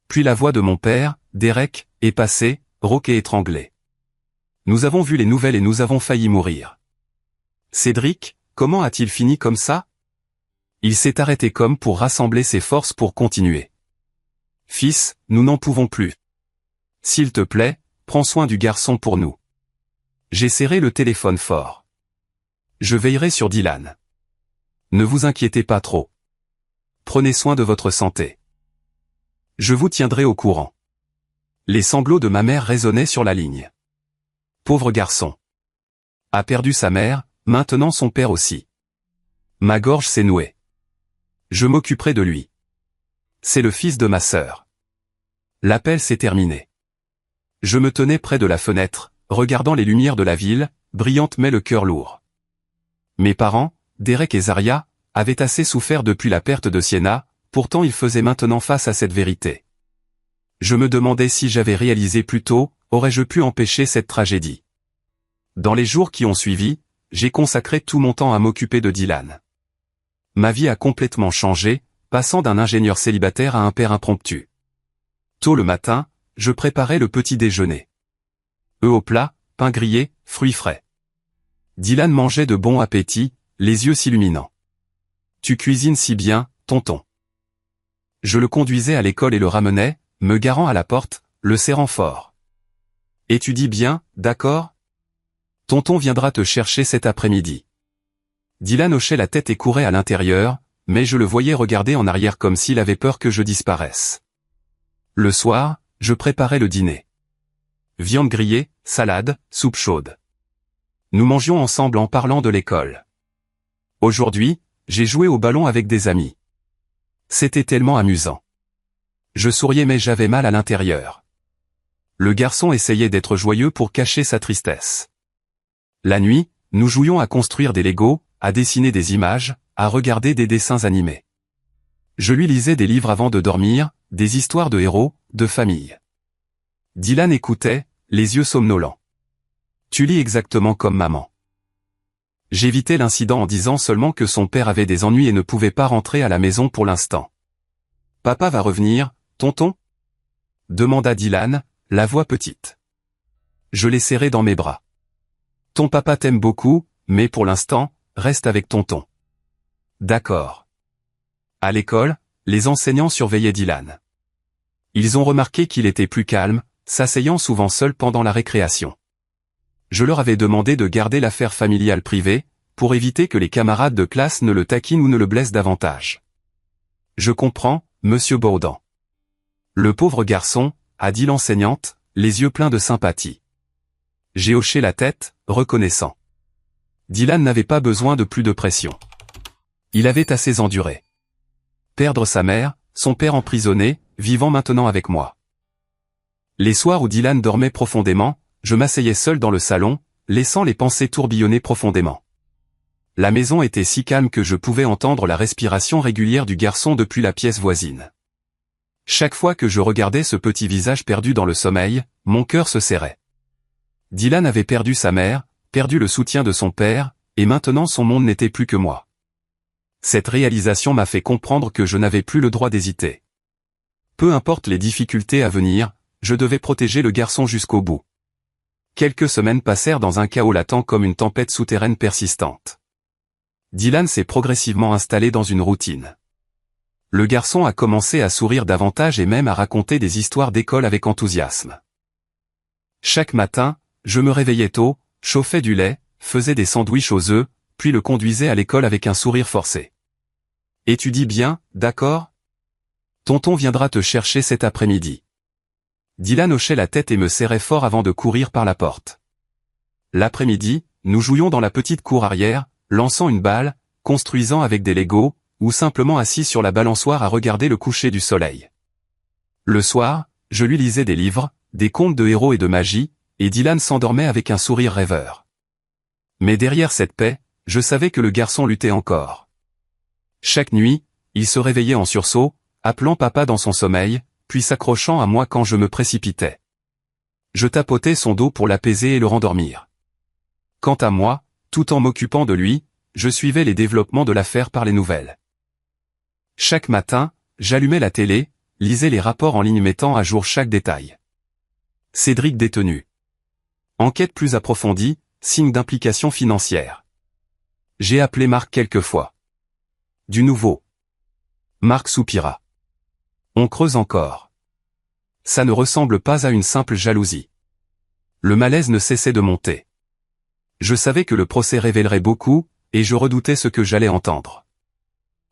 Puis la voix de mon père, Derek, est passée, rauque et étranglée. Nous avons vu les nouvelles et nous avons failli mourir. Cédric, comment a-t-il fini comme ça? Il s'est arrêté comme pour rassembler ses forces pour continuer. Fils, nous n'en pouvons plus. S'il te plaît, prends soin du garçon pour nous. J'ai serré le téléphone fort. Je veillerai sur Dylan. Ne vous inquiétez pas trop. Prenez soin de votre santé. Je vous tiendrai au courant. Les sanglots de ma mère résonnaient sur la ligne. Pauvre garçon. A perdu sa mère, maintenant son père aussi. Ma gorge s'est nouée. Je m'occuperai de lui. C'est le fils de ma sœur. L'appel s'est terminé. Je me tenais près de la fenêtre, regardant les lumières de la ville, brillantes mais le cœur lourd. Mes parents, Derek et Zaria, avaient assez souffert depuis la perte de Sienna, pourtant ils faisaient maintenant face à cette vérité. Je me demandais si j'avais réalisé plus tôt, aurais-je pu empêcher cette tragédie. Dans les jours qui ont suivi, j'ai consacré tout mon temps à m'occuper de Dylan. Ma vie a complètement changé, passant d'un ingénieur célibataire à un père impromptu. Tôt le matin, je préparais le petit déjeuner. Œufs au plat, pain grillé, fruits frais. Dylan mangeait de bon appétit, les yeux s'illuminant. Tu cuisines si bien, tonton. Je le conduisais à l'école et le ramenais, me garant à la porte, le serrant fort. Étudie bien, d'accord? Tonton viendra te chercher cet après-midi. Dylan hochait la tête et courait à l'intérieur, mais je le voyais regarder en arrière comme s'il avait peur que je disparaisse. Le soir, je préparais le dîner. Viande grillée, salade, soupe chaude. Nous mangions ensemble en parlant de l'école. Aujourd'hui, j'ai joué au ballon avec des amis. C'était tellement amusant. Je souriais mais j'avais mal à l'intérieur. Le garçon essayait d'être joyeux pour cacher sa tristesse. La nuit, nous jouions à construire des Legos, à dessiner des images, à regarder des dessins animés. Je lui lisais des livres avant de dormir, des histoires de héros, de famille. Dylan écoutait, les yeux somnolents. Tu lis exactement comme maman. J'évitais l'incident en disant seulement que son père avait des ennuis et ne pouvait pas rentrer à la maison pour l'instant. Papa va revenir, tonton? Demanda Dylan, la voix petite. Je l'ai serré dans mes bras. Ton papa t'aime beaucoup, mais pour l'instant, reste avec tonton. D'accord. À l'école, les enseignants surveillaient Dylan. Ils ont remarqué qu'il était plus calme, s'asseyant souvent seul pendant la récréation. Je leur avais demandé de garder l'affaire familiale privée, pour éviter que les camarades de classe ne le taquinent ou ne le blessent davantage. Je comprends, monsieur Baudin. Le pauvre garçon, a dit l'enseignante, les yeux pleins de sympathie. J'ai hoché la tête, reconnaissant. Dylan n'avait pas besoin de plus de pression. Il avait assez enduré. Perdre sa mère, son père emprisonné, vivant maintenant avec moi. Les soirs où Dylan dormait profondément, je m'asseyais seul dans le salon, laissant les pensées tourbillonner profondément. La maison était si calme que je pouvais entendre la respiration régulière du garçon depuis la pièce voisine. Chaque fois que je regardais ce petit visage perdu dans le sommeil, mon cœur se serrait. Dylan avait perdu sa mère, perdu le soutien de son père, et maintenant son monde n'était plus que moi. Cette réalisation m'a fait comprendre que je n'avais plus le droit d'hésiter. Peu importe les difficultés à venir, je devais protéger le garçon jusqu'au bout. Quelques semaines passèrent dans un chaos latent comme une tempête souterraine persistante. Dylan s'est progressivement installé dans une routine. Le garçon a commencé à sourire davantage et même à raconter des histoires d'école avec enthousiasme. Chaque matin, je me réveillais tôt, chauffais du lait, faisais des sandwichs aux œufs, puis le conduisais à l'école avec un sourire forcé. « Étudie bien, d'accord ? Tonton viendra te chercher cet après-midi. » Dylan hochait la tête et me serrait fort avant de courir par la porte. L'après-midi, nous jouions dans la petite cour arrière, lançant une balle, construisant avec des Legos, ou simplement assis sur la balançoire à regarder le coucher du soleil. Le soir, je lui lisais des livres, des contes de héros et de magie, et Dylan s'endormait avec un sourire rêveur. Mais derrière cette paix, je savais que le garçon luttait encore. Chaque nuit, il se réveillait en sursaut, appelant papa dans son sommeil, puis s'accrochant à moi quand je me précipitais. Je tapotais son dos pour l'apaiser et le rendormir. Quant à moi, tout en m'occupant de lui, je suivais les développements de l'affaire par les nouvelles. Chaque matin, j'allumais la télé, lisais les rapports en ligne mettant à jour chaque détail. Cédric détenu. Enquête plus approfondie, signe d'implication financière. J'ai appelé Marc quelques fois. Du nouveau. Marc soupira. On creuse encore. Ça ne ressemble pas à une simple jalousie. Le malaise ne cessait de monter. Je savais que le procès révélerait beaucoup, et je redoutais ce que j'allais entendre.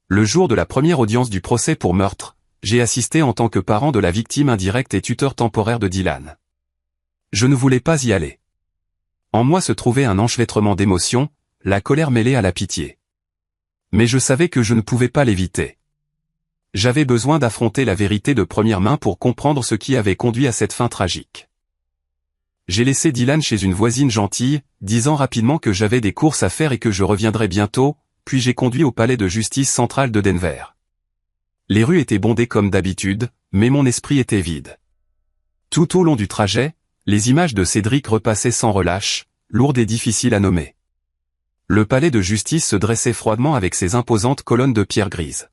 Le jour de la première audience du procès pour meurtre, j'ai assisté en tant que parent de la victime indirecte et tuteur temporaire de Dylan. Je ne voulais pas y aller. En moi se trouvait un enchevêtrement d'émotions, la colère mêlée à la pitié. Mais je savais que je ne pouvais pas l'éviter. J'avais besoin d'affronter la vérité de première main pour comprendre ce qui avait conduit à cette fin tragique. J'ai laissé Dylan chez une voisine gentille, disant rapidement que j'avais des courses à faire et que je reviendrais bientôt, puis j'ai conduit au palais de justice central de Denver. Les rues étaient bondées comme d'habitude, mais mon esprit était vide. Tout au long du trajet, les images de Cédric repassaient sans relâche, lourdes et difficiles à nommer. Le palais de justice se dressait froidement avec ses imposantes colonnes de pierre grise.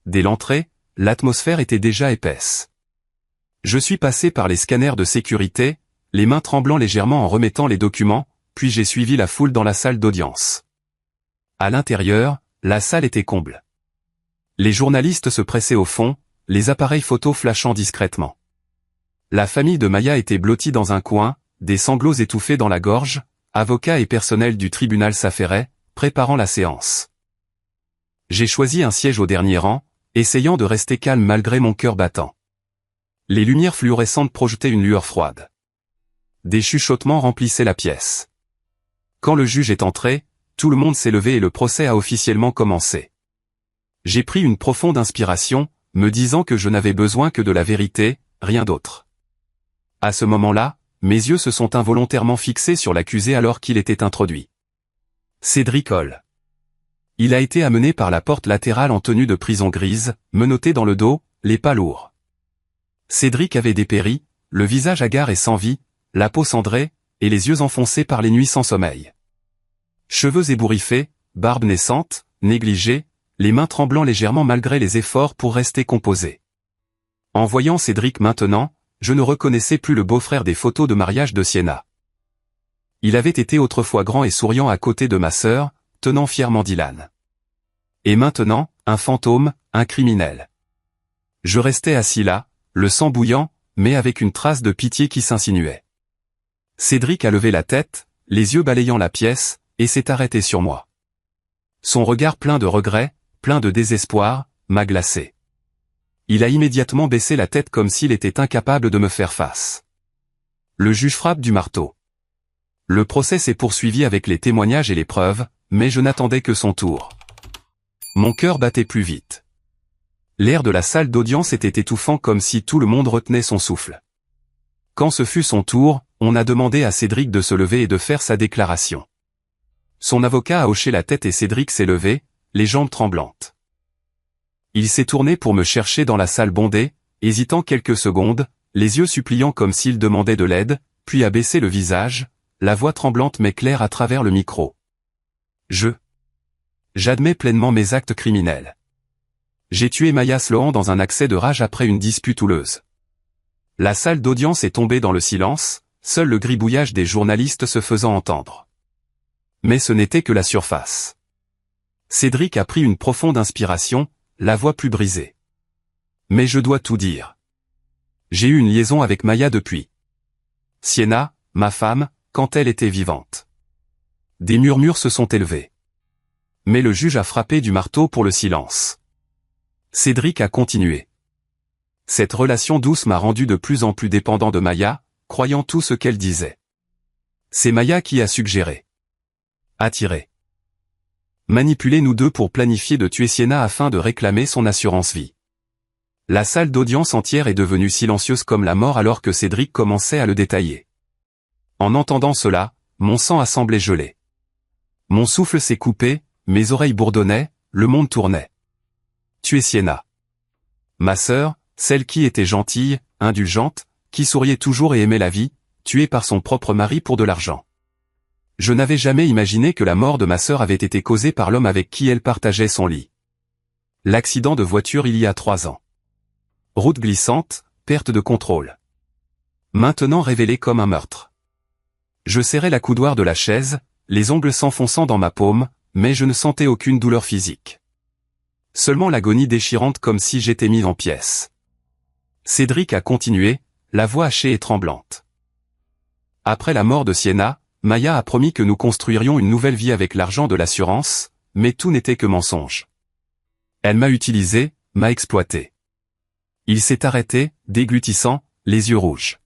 Dès l'entrée, l'atmosphère était déjà épaisse. Je suis passé par les scanners de sécurité, les mains tremblant légèrement en remettant les documents, puis j'ai suivi la foule dans la salle d'audience. À l'intérieur, la salle était comble. Les journalistes se pressaient au fond, les appareils photos flashant discrètement. La famille de Maya était blottie dans un coin, des sanglots étouffés dans la gorge, avocats et personnel du tribunal s'affairaient, préparant la séance. J'ai choisi un siège au dernier rang, essayant de rester calme malgré mon cœur battant. Les lumières fluorescentes projetaient une lueur froide. Des chuchotements remplissaient la pièce. Quand le juge est entré, tout le monde s'est levé et le procès a officiellement commencé. J'ai pris une profonde inspiration, me disant que je n'avais besoin que de la vérité, rien d'autre. À ce moment-là, mes yeux se sont involontairement fixés sur l'accusé alors qu'il était introduit. Cédric Hall. Il a été amené par la porte latérale en tenue de prison grise, menotté dans le dos, les pas lourds. Cédric avait dépéri, le visage hagard et sans vie, la peau cendrée, et les yeux enfoncés par les nuits sans sommeil. Cheveux ébouriffés, barbe naissante, négligée, les mains tremblant légèrement malgré les efforts pour rester composés. En voyant Cédric maintenant, je ne reconnaissais plus le beau-frère des photos de mariage de Sienna. Il avait été autrefois grand et souriant à côté de ma sœur, tenant fièrement Dylan. Et maintenant, un fantôme, un criminel. Je restais assis là, le sang bouillant, mais avec une trace de pitié qui s'insinuait. Cédric a levé la tête, les yeux balayant la pièce, et s'est arrêté sur moi. Son regard plein de regret, plein de désespoir, m'a glacé. Il a immédiatement baissé la tête comme s'il était incapable de me faire face. Le juge frappe du marteau. Le procès s'est poursuivi avec les témoignages et les preuves, mais je n'attendais que son tour. Mon cœur battait plus vite. L'air de la salle d'audience était étouffant comme si tout le monde retenait son souffle. Quand ce fut son tour, on a demandé à Cédric de se lever et de faire sa déclaration. Son avocat a hoché la tête et Cédric s'est levé, les jambes tremblantes. Il s'est tourné pour me chercher dans la salle bondée, hésitant quelques secondes, les yeux suppliants comme s'il demandait de l'aide, puis a baissé le visage, la voix tremblante mais claire à travers le micro. J'admets pleinement mes actes criminels. J'ai tué Maya Sloan dans un accès de rage après une dispute houleuse. La salle d'audience est tombée dans le silence, seul le gribouillage des journalistes se faisant entendre. Mais ce n'était que la surface. Cédric a pris une profonde inspiration, la voix plus brisée. Mais je dois tout dire. J'ai eu une liaison avec Maya depuis. Sienna, ma femme, quand elle était vivante. Des murmures se sont élevés. Mais le juge a frappé du marteau pour le silence. Cédric a continué. Cette relation douce m'a rendu de plus en plus dépendant de Maya, croyant tout ce qu'elle disait. C'est Maya qui a suggéré. Attiré. Manipulé nous deux pour planifier de tuer Sienna afin de réclamer son assurance vie. La salle d'audience entière est devenue silencieuse comme la mort alors que Cédric commençait à le détailler. En entendant cela, mon sang a semblé gelé. Mon souffle s'est coupé, mes oreilles bourdonnaient, le monde tournait. Tuer Sienna. Ma sœur, celle qui était gentille, indulgente, qui souriait toujours et aimait la vie, tuée par son propre mari pour de l'argent. Je n'avais jamais imaginé que la mort de ma sœur avait été causée par l'homme avec qui elle partageait son lit. L'accident de voiture il y a 3 ans. Route glissante, perte de contrôle. Maintenant révélé comme un meurtre. Je serrais la coudoir de la chaise, les ongles s'enfonçant dans ma paume, mais je ne sentais aucune douleur physique. Seulement l'agonie déchirante comme si j'étais mis en pièces. Cédric a continué, la voix hachée et tremblante. Après la mort de Sienna, Maya a promis que nous construirions une nouvelle vie avec l'argent de l'assurance, mais tout n'était que mensonge. Elle m'a utilisé, m'a exploité. Il s'est arrêté, déglutissant, les yeux rouges.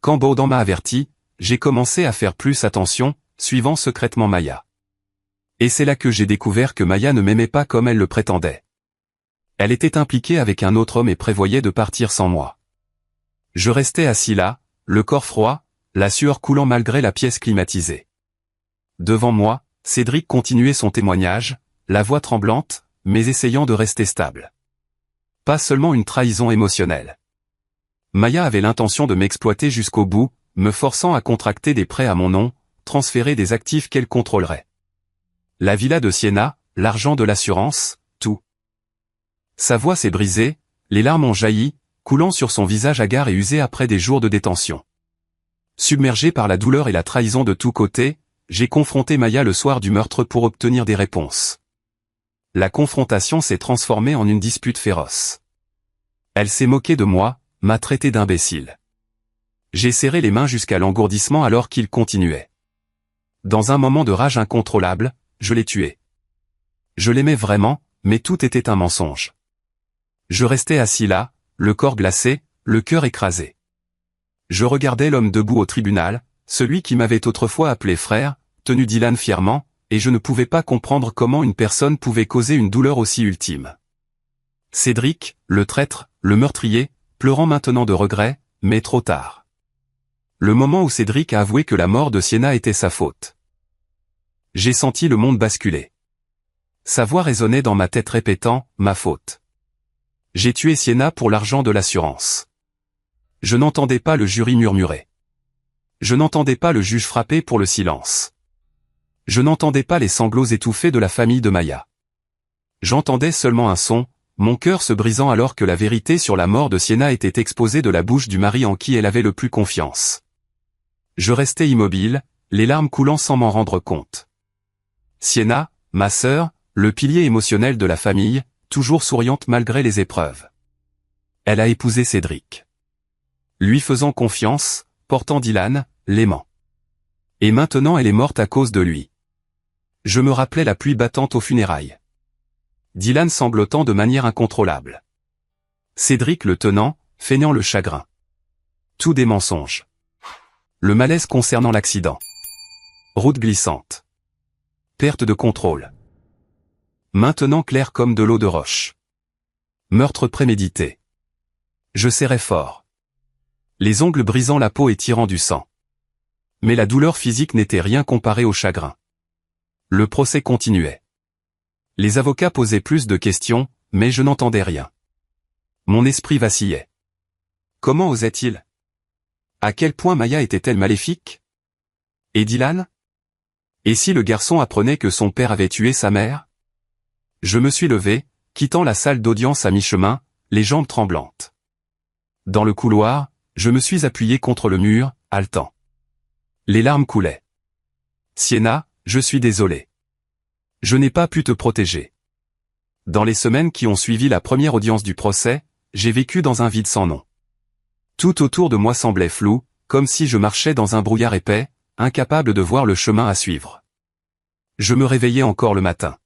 Quand Baudan m'a averti, j'ai commencé à faire plus attention, suivant secrètement Maya. Et c'est là que j'ai découvert que Maya ne m'aimait pas comme elle le prétendait. Elle était impliquée avec un autre homme et prévoyait de partir sans moi. Je restais assis là, le corps froid, la sueur coulant malgré la pièce climatisée. Devant moi, Cédric continuait son témoignage, la voix tremblante, mais essayant de rester stable. Pas seulement une trahison émotionnelle. Maya avait l'intention de m'exploiter jusqu'au bout, me forçant à contracter des prêts à mon nom, transférer des actifs qu'elle contrôlerait. La villa de Sienna, l'argent de l'assurance, tout. Sa voix s'est brisée, les larmes ont jailli, coulant sur son visage hagard et usé après des jours de détention. Submergé par la douleur et la trahison de tous côtés, j'ai confronté Maya le soir du meurtre pour obtenir des réponses. La confrontation s'est transformée en une dispute féroce. Elle s'est moquée de moi, m'a traité d'imbécile. J'ai serré les mains jusqu'à l'engourdissement alors qu'il continuait. Dans un moment de rage incontrôlable, je l'ai tué. Je l'aimais vraiment, mais tout était un mensonge. Je restais assis là, le corps glacé, le cœur écrasé. Je regardais l'homme debout au tribunal, celui qui m'avait autrefois appelé frère, tenu Dylan fièrement, et je ne pouvais pas comprendre comment une personne pouvait causer une douleur aussi ultime. Cédric, le traître, le meurtrier, pleurant maintenant de regret, mais trop tard. Le moment où Cédric a avoué que la mort de Sienna était sa faute. J'ai senti le monde basculer. Sa voix résonnait dans ma tête répétant « ma faute ». J'ai tué Sienna pour l'argent de l'assurance. Je n'entendais pas le jury murmurer. Je n'entendais pas le juge frapper pour le silence. Je n'entendais pas les sanglots étouffés de la famille de Maya. J'entendais seulement un son, mon cœur se brisant alors que la vérité sur la mort de Sienna était exposée de la bouche du mari en qui elle avait le plus confiance. Je restais immobile, les larmes coulant sans m'en rendre compte. Sienna, ma sœur, le pilier émotionnel de la famille, toujours souriante malgré les épreuves. Elle a épousé Cédric. Lui faisant confiance, portant Dylan, l'aimant. Et maintenant elle est morte à cause de lui. Je me rappelais la pluie battante aux funérailles. Dylan sanglotant de manière incontrôlable. Cédric le tenant, feignant le chagrin. Tout des mensonges. Le malaise concernant l'accident. Route glissante. Perte de contrôle. Maintenant clair comme de l'eau de roche. Meurtre prémédité. Je serrais fort. Les ongles brisant la peau et tirant du sang. Mais la douleur physique n'était rien comparée au chagrin. Le procès continuait. Les avocats posaient plus de questions, mais je n'entendais rien. Mon esprit vacillait. Comment osait-il? À quel point Maya était-elle maléfique? Et Dylan? Et si le garçon apprenait que son père avait tué sa mère? Je me suis levé, quittant la salle d'audience à mi-chemin, les jambes tremblantes. Dans le couloir, je me suis appuyé contre le mur, haletant. Les larmes coulaient. Sienna, je suis désolé. Je n'ai pas pu te protéger. Dans les semaines qui ont suivi la première audience du procès, j'ai vécu dans un vide sans nom. Tout autour de moi semblait flou, comme si je marchais dans un brouillard épais, incapable de voir le chemin à suivre. Je me réveillais encore le matin.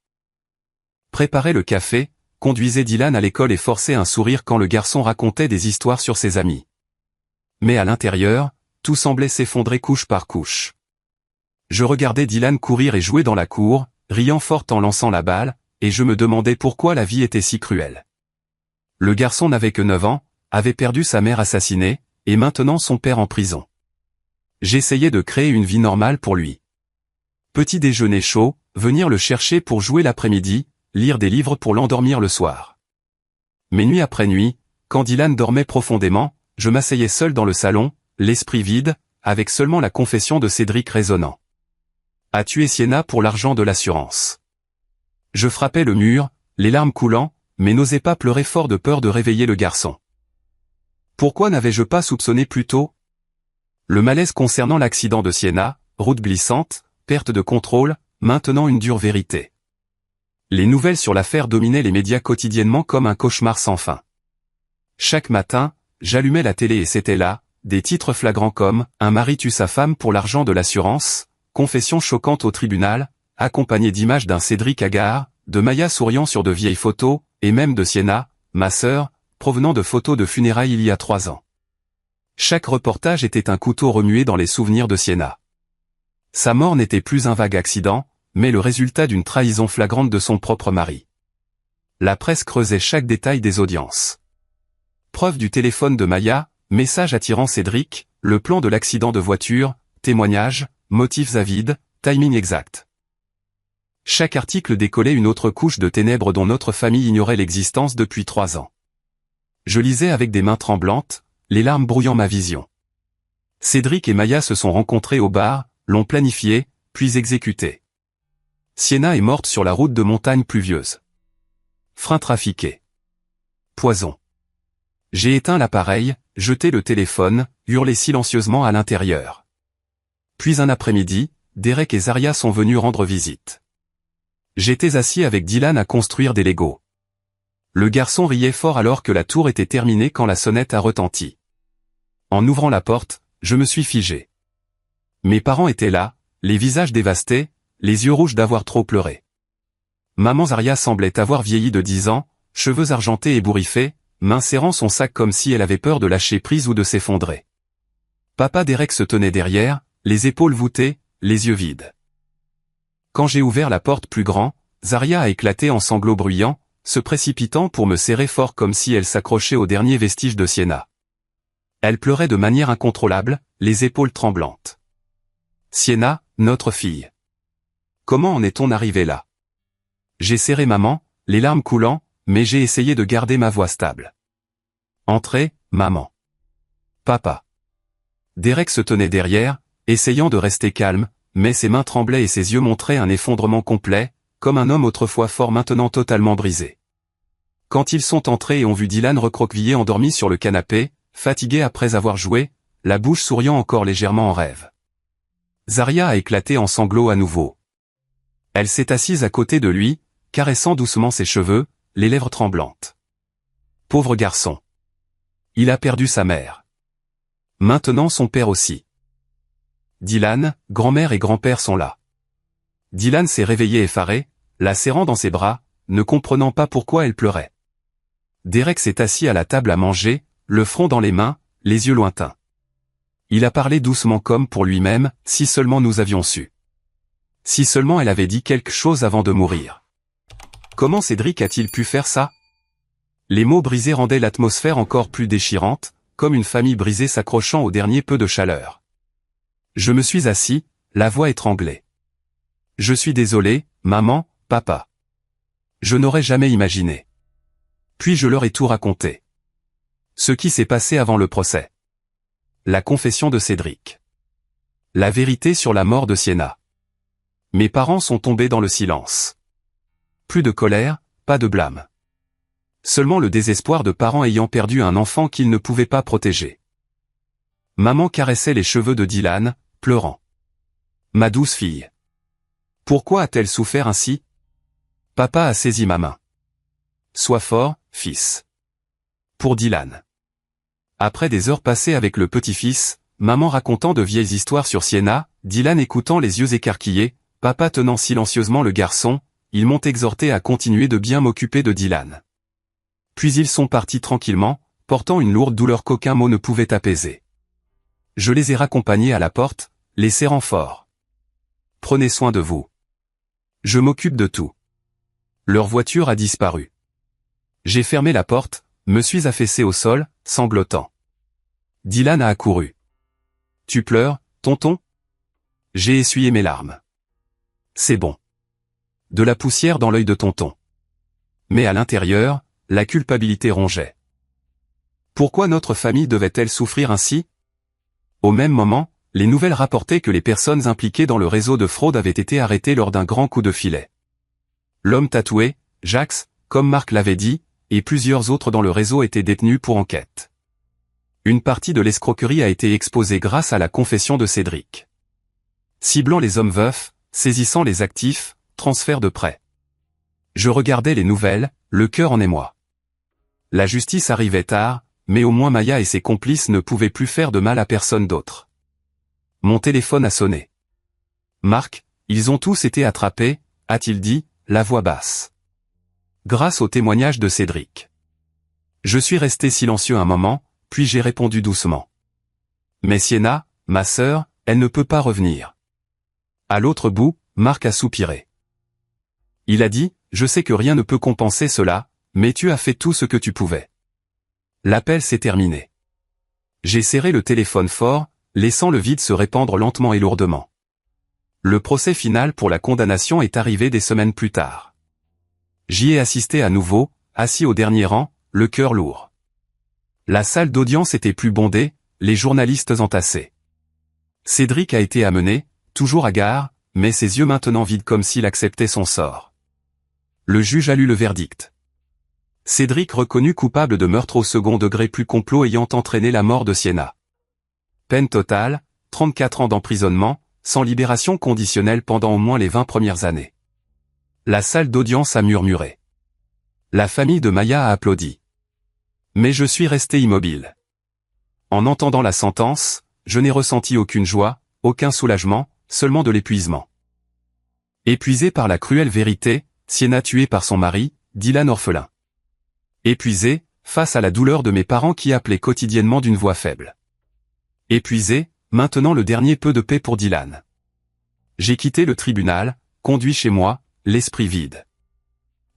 Préparer le café, conduisait Dylan à l'école et forçait un sourire quand le garçon racontait des histoires sur ses amis. Mais à l'intérieur, tout semblait s'effondrer couche par couche. Je regardais Dylan courir et jouer dans la cour, riant fort en lançant la balle, et je me demandais pourquoi la vie était si cruelle. Le garçon n'avait que 9 ans, avait perdu sa mère assassinée, et maintenant son père en prison. J'essayais de créer une vie normale pour lui. Petit déjeuner chaud, venir le chercher pour jouer l'après-midi, lire des livres pour l'endormir le soir. Mais nuit après nuit, quand Dylan dormait profondément, je m'asseyais seul dans le salon, l'esprit vide, avec seulement la confession de Cédric résonnant. A tué Sienna pour l'argent de l'assurance. Je frappais le mur, les larmes coulant, mais n'osais pas pleurer fort de peur de réveiller le garçon. Pourquoi n'avais-je pas soupçonné plus tôt? Le malaise concernant l'accident de Sienna, route glissante, perte de contrôle, maintenant une dure vérité. Les nouvelles sur l'affaire dominaient les médias quotidiennement comme un cauchemar sans fin. Chaque matin, j'allumais la télé et c'était là, des titres flagrants comme « Un mari tue sa femme pour l'argent de l'assurance », confession choquante au tribunal, accompagnée d'images d'un Cédric hagard, de Maya souriant sur de vieilles photos, et même de Sienna, ma sœur, provenant de photos de funérailles il y a 3 ans. Chaque reportage était un couteau remué dans les souvenirs de Sienna. Sa mort n'était plus un vague accident, mais le résultat d'une trahison flagrante de son propre mari. La presse creusait chaque détail des audiences. Preuve du téléphone de Maya, message attirant Cédric, le plan de l'accident de voiture, témoignages, motifs avides, timing exact. Chaque article décollait une autre couche de ténèbres dont notre famille ignorait l'existence depuis 3 ans. Je lisais avec des mains tremblantes, les larmes brouillant ma vision. Cédric et Maya se sont rencontrés au bar, l'ont planifié, puis exécuté. Sienna est morte sur la route de montagne pluvieuse. Frein trafiqué. Poison. J'ai éteint l'appareil, jeté le téléphone, hurlé silencieusement à l'intérieur. Puis un après-midi, Derek et Zaria sont venus rendre visite. J'étais assis avec Dylan à construire des Legos. Le garçon riait fort alors que la tour était terminée quand la sonnette a retenti. En ouvrant la porte, je me suis figé. Mes parents étaient là, les visages dévastés, les yeux rouges d'avoir trop pleuré. Maman Zaria semblait avoir vieilli de 10 ans, cheveux argentés et bourriffés, main serrant son sac comme si elle avait peur de lâcher prise ou de s'effondrer. Papa Derek se tenait derrière, les épaules voûtées, les yeux vides. Quand j'ai ouvert la porte plus grand, Zaria a éclaté en sanglots bruyants, se précipitant pour me serrer fort comme si elle s'accrochait aux derniers vestiges de Sienna. Elle pleurait de manière incontrôlable, les épaules tremblantes. Sienna, notre fille. Comment en est-on arrivé là? J'ai serré maman, les larmes coulant, mais j'ai essayé de garder ma voix stable. Entrez, maman. Papa. Derek se tenait derrière, essayant de rester calme, mais ses mains tremblaient et ses yeux montraient un effondrement complet, comme un homme autrefois fort maintenant totalement brisé. Quand ils sont entrés et ont vu Dylan recroquevillé endormi sur le canapé, fatigué après avoir joué, la bouche souriant encore légèrement en rêve. Zaria a éclaté en sanglots à nouveau. Elle s'est assise à côté de lui, caressant doucement ses cheveux, les lèvres tremblantes. Pauvre garçon. Il a perdu sa mère. Maintenant son père aussi. Dylan, grand-mère et grand-père sont là. Dylan s'est réveillé effaré, la serrant dans ses bras, ne comprenant pas pourquoi elle pleurait. Derek s'est assis à la table à manger, le front dans les mains, les yeux lointains. Il a parlé doucement comme pour lui-même, si seulement nous avions su. Si seulement elle avait dit quelque chose avant de mourir. Comment Cédric a-t-il pu faire ça? Les mots brisés rendaient l'atmosphère encore plus déchirante, comme une famille brisée s'accrochant au dernier peu de chaleur. Je me suis assis, la voix étranglée. Je suis désolé, maman, papa. Je n'aurais jamais imaginé. Puis je leur ai tout raconté. Ce qui s'est passé avant le procès. La confession de Cédric. La vérité sur la mort de Sienna. Mes parents sont tombés dans le silence. Plus de colère, pas de blâme. Seulement le désespoir de parents ayant perdu un enfant qu'ils ne pouvaient pas protéger. Maman caressait les cheveux de Dylan, pleurant. Ma douce fille. Pourquoi a-t-elle souffert ainsi? Papa a saisi ma main. Sois fort, fils. Pour Dylan. Après des heures passées avec le petit-fils, maman racontant de vieilles histoires sur Sienna, Dylan écoutant les yeux écarquillés, papa tenant silencieusement le garçon, ils m'ont exhorté à continuer de bien m'occuper de Dylan. Puis ils sont partis tranquillement, portant une lourde douleur qu'aucun mot ne pouvait apaiser. Je les ai raccompagnés à la porte, les serrant fort. Prenez soin de vous. Je m'occupe de tout. Leur voiture a disparu. J'ai fermé la porte, me suis affaissé au sol, sanglotant. Dylan a accouru. Tu pleures, tonton? J'ai essuyé mes larmes. C'est bon. De la poussière dans l'œil de tonton. Mais à l'intérieur, la culpabilité rongeait. Pourquoi notre famille devait-elle souffrir ainsi? Au même moment, les nouvelles rapportaient que les personnes impliquées dans le réseau de fraude avaient été arrêtées lors d'un grand coup de filet. L'homme tatoué, Jax, comme Marc l'avait dit, et plusieurs autres dans le réseau étaient détenus pour enquête. Une partie de l'escroquerie a été exposée grâce à la confession de Cédric. Ciblant les hommes veufs, saisissant les actifs, transfert de prêts. Je regardais les nouvelles, le cœur en émoi. La justice arrivait tard, mais au moins Maya et ses complices ne pouvaient plus faire de mal à personne d'autre. Mon téléphone a sonné. Marc, ils ont tous été attrapés, a-t-il dit, la voix basse. Grâce au témoignage de Cédric. Je suis resté silencieux un moment, puis j'ai répondu doucement. Mais Sienna, ma sœur, elle ne peut pas revenir. À l'autre bout, Marc a soupiré. Il a dit, je sais que rien ne peut compenser cela, mais tu as fait tout ce que tu pouvais. L'appel s'est terminé. J'ai serré le téléphone fort, laissant le vide se répandre lentement et lourdement. Le procès final pour la condamnation est arrivé des semaines plus tard. J'y ai assisté à nouveau, assis au dernier rang, le cœur lourd. La salle d'audience était plus bondée, les journalistes entassés. Cédric a été amené, toujours hagard, mais ses yeux maintenant vides comme s'il acceptait son sort. Le juge a lu le verdict. Cédric reconnu coupable de meurtre au second degré plus complot ayant entraîné la mort de Sienna. Peine totale, 34 ans d'emprisonnement, sans libération conditionnelle pendant au moins les 20 premières années. La salle d'audience a murmuré. La famille de Maya a applaudi. Mais je suis resté immobile. En entendant la sentence, je n'ai ressenti aucune joie, aucun soulagement, seulement de l'épuisement. Épuisé par la cruelle vérité, Sienna tuée par son mari, Dylan orphelin. Épuisé, face à la douleur de mes parents qui appelaient quotidiennement d'une voix faible. Épuisé, maintenant le dernier peu de paix pour Dylan. J'ai quitté le tribunal, conduit chez moi, l'esprit vide.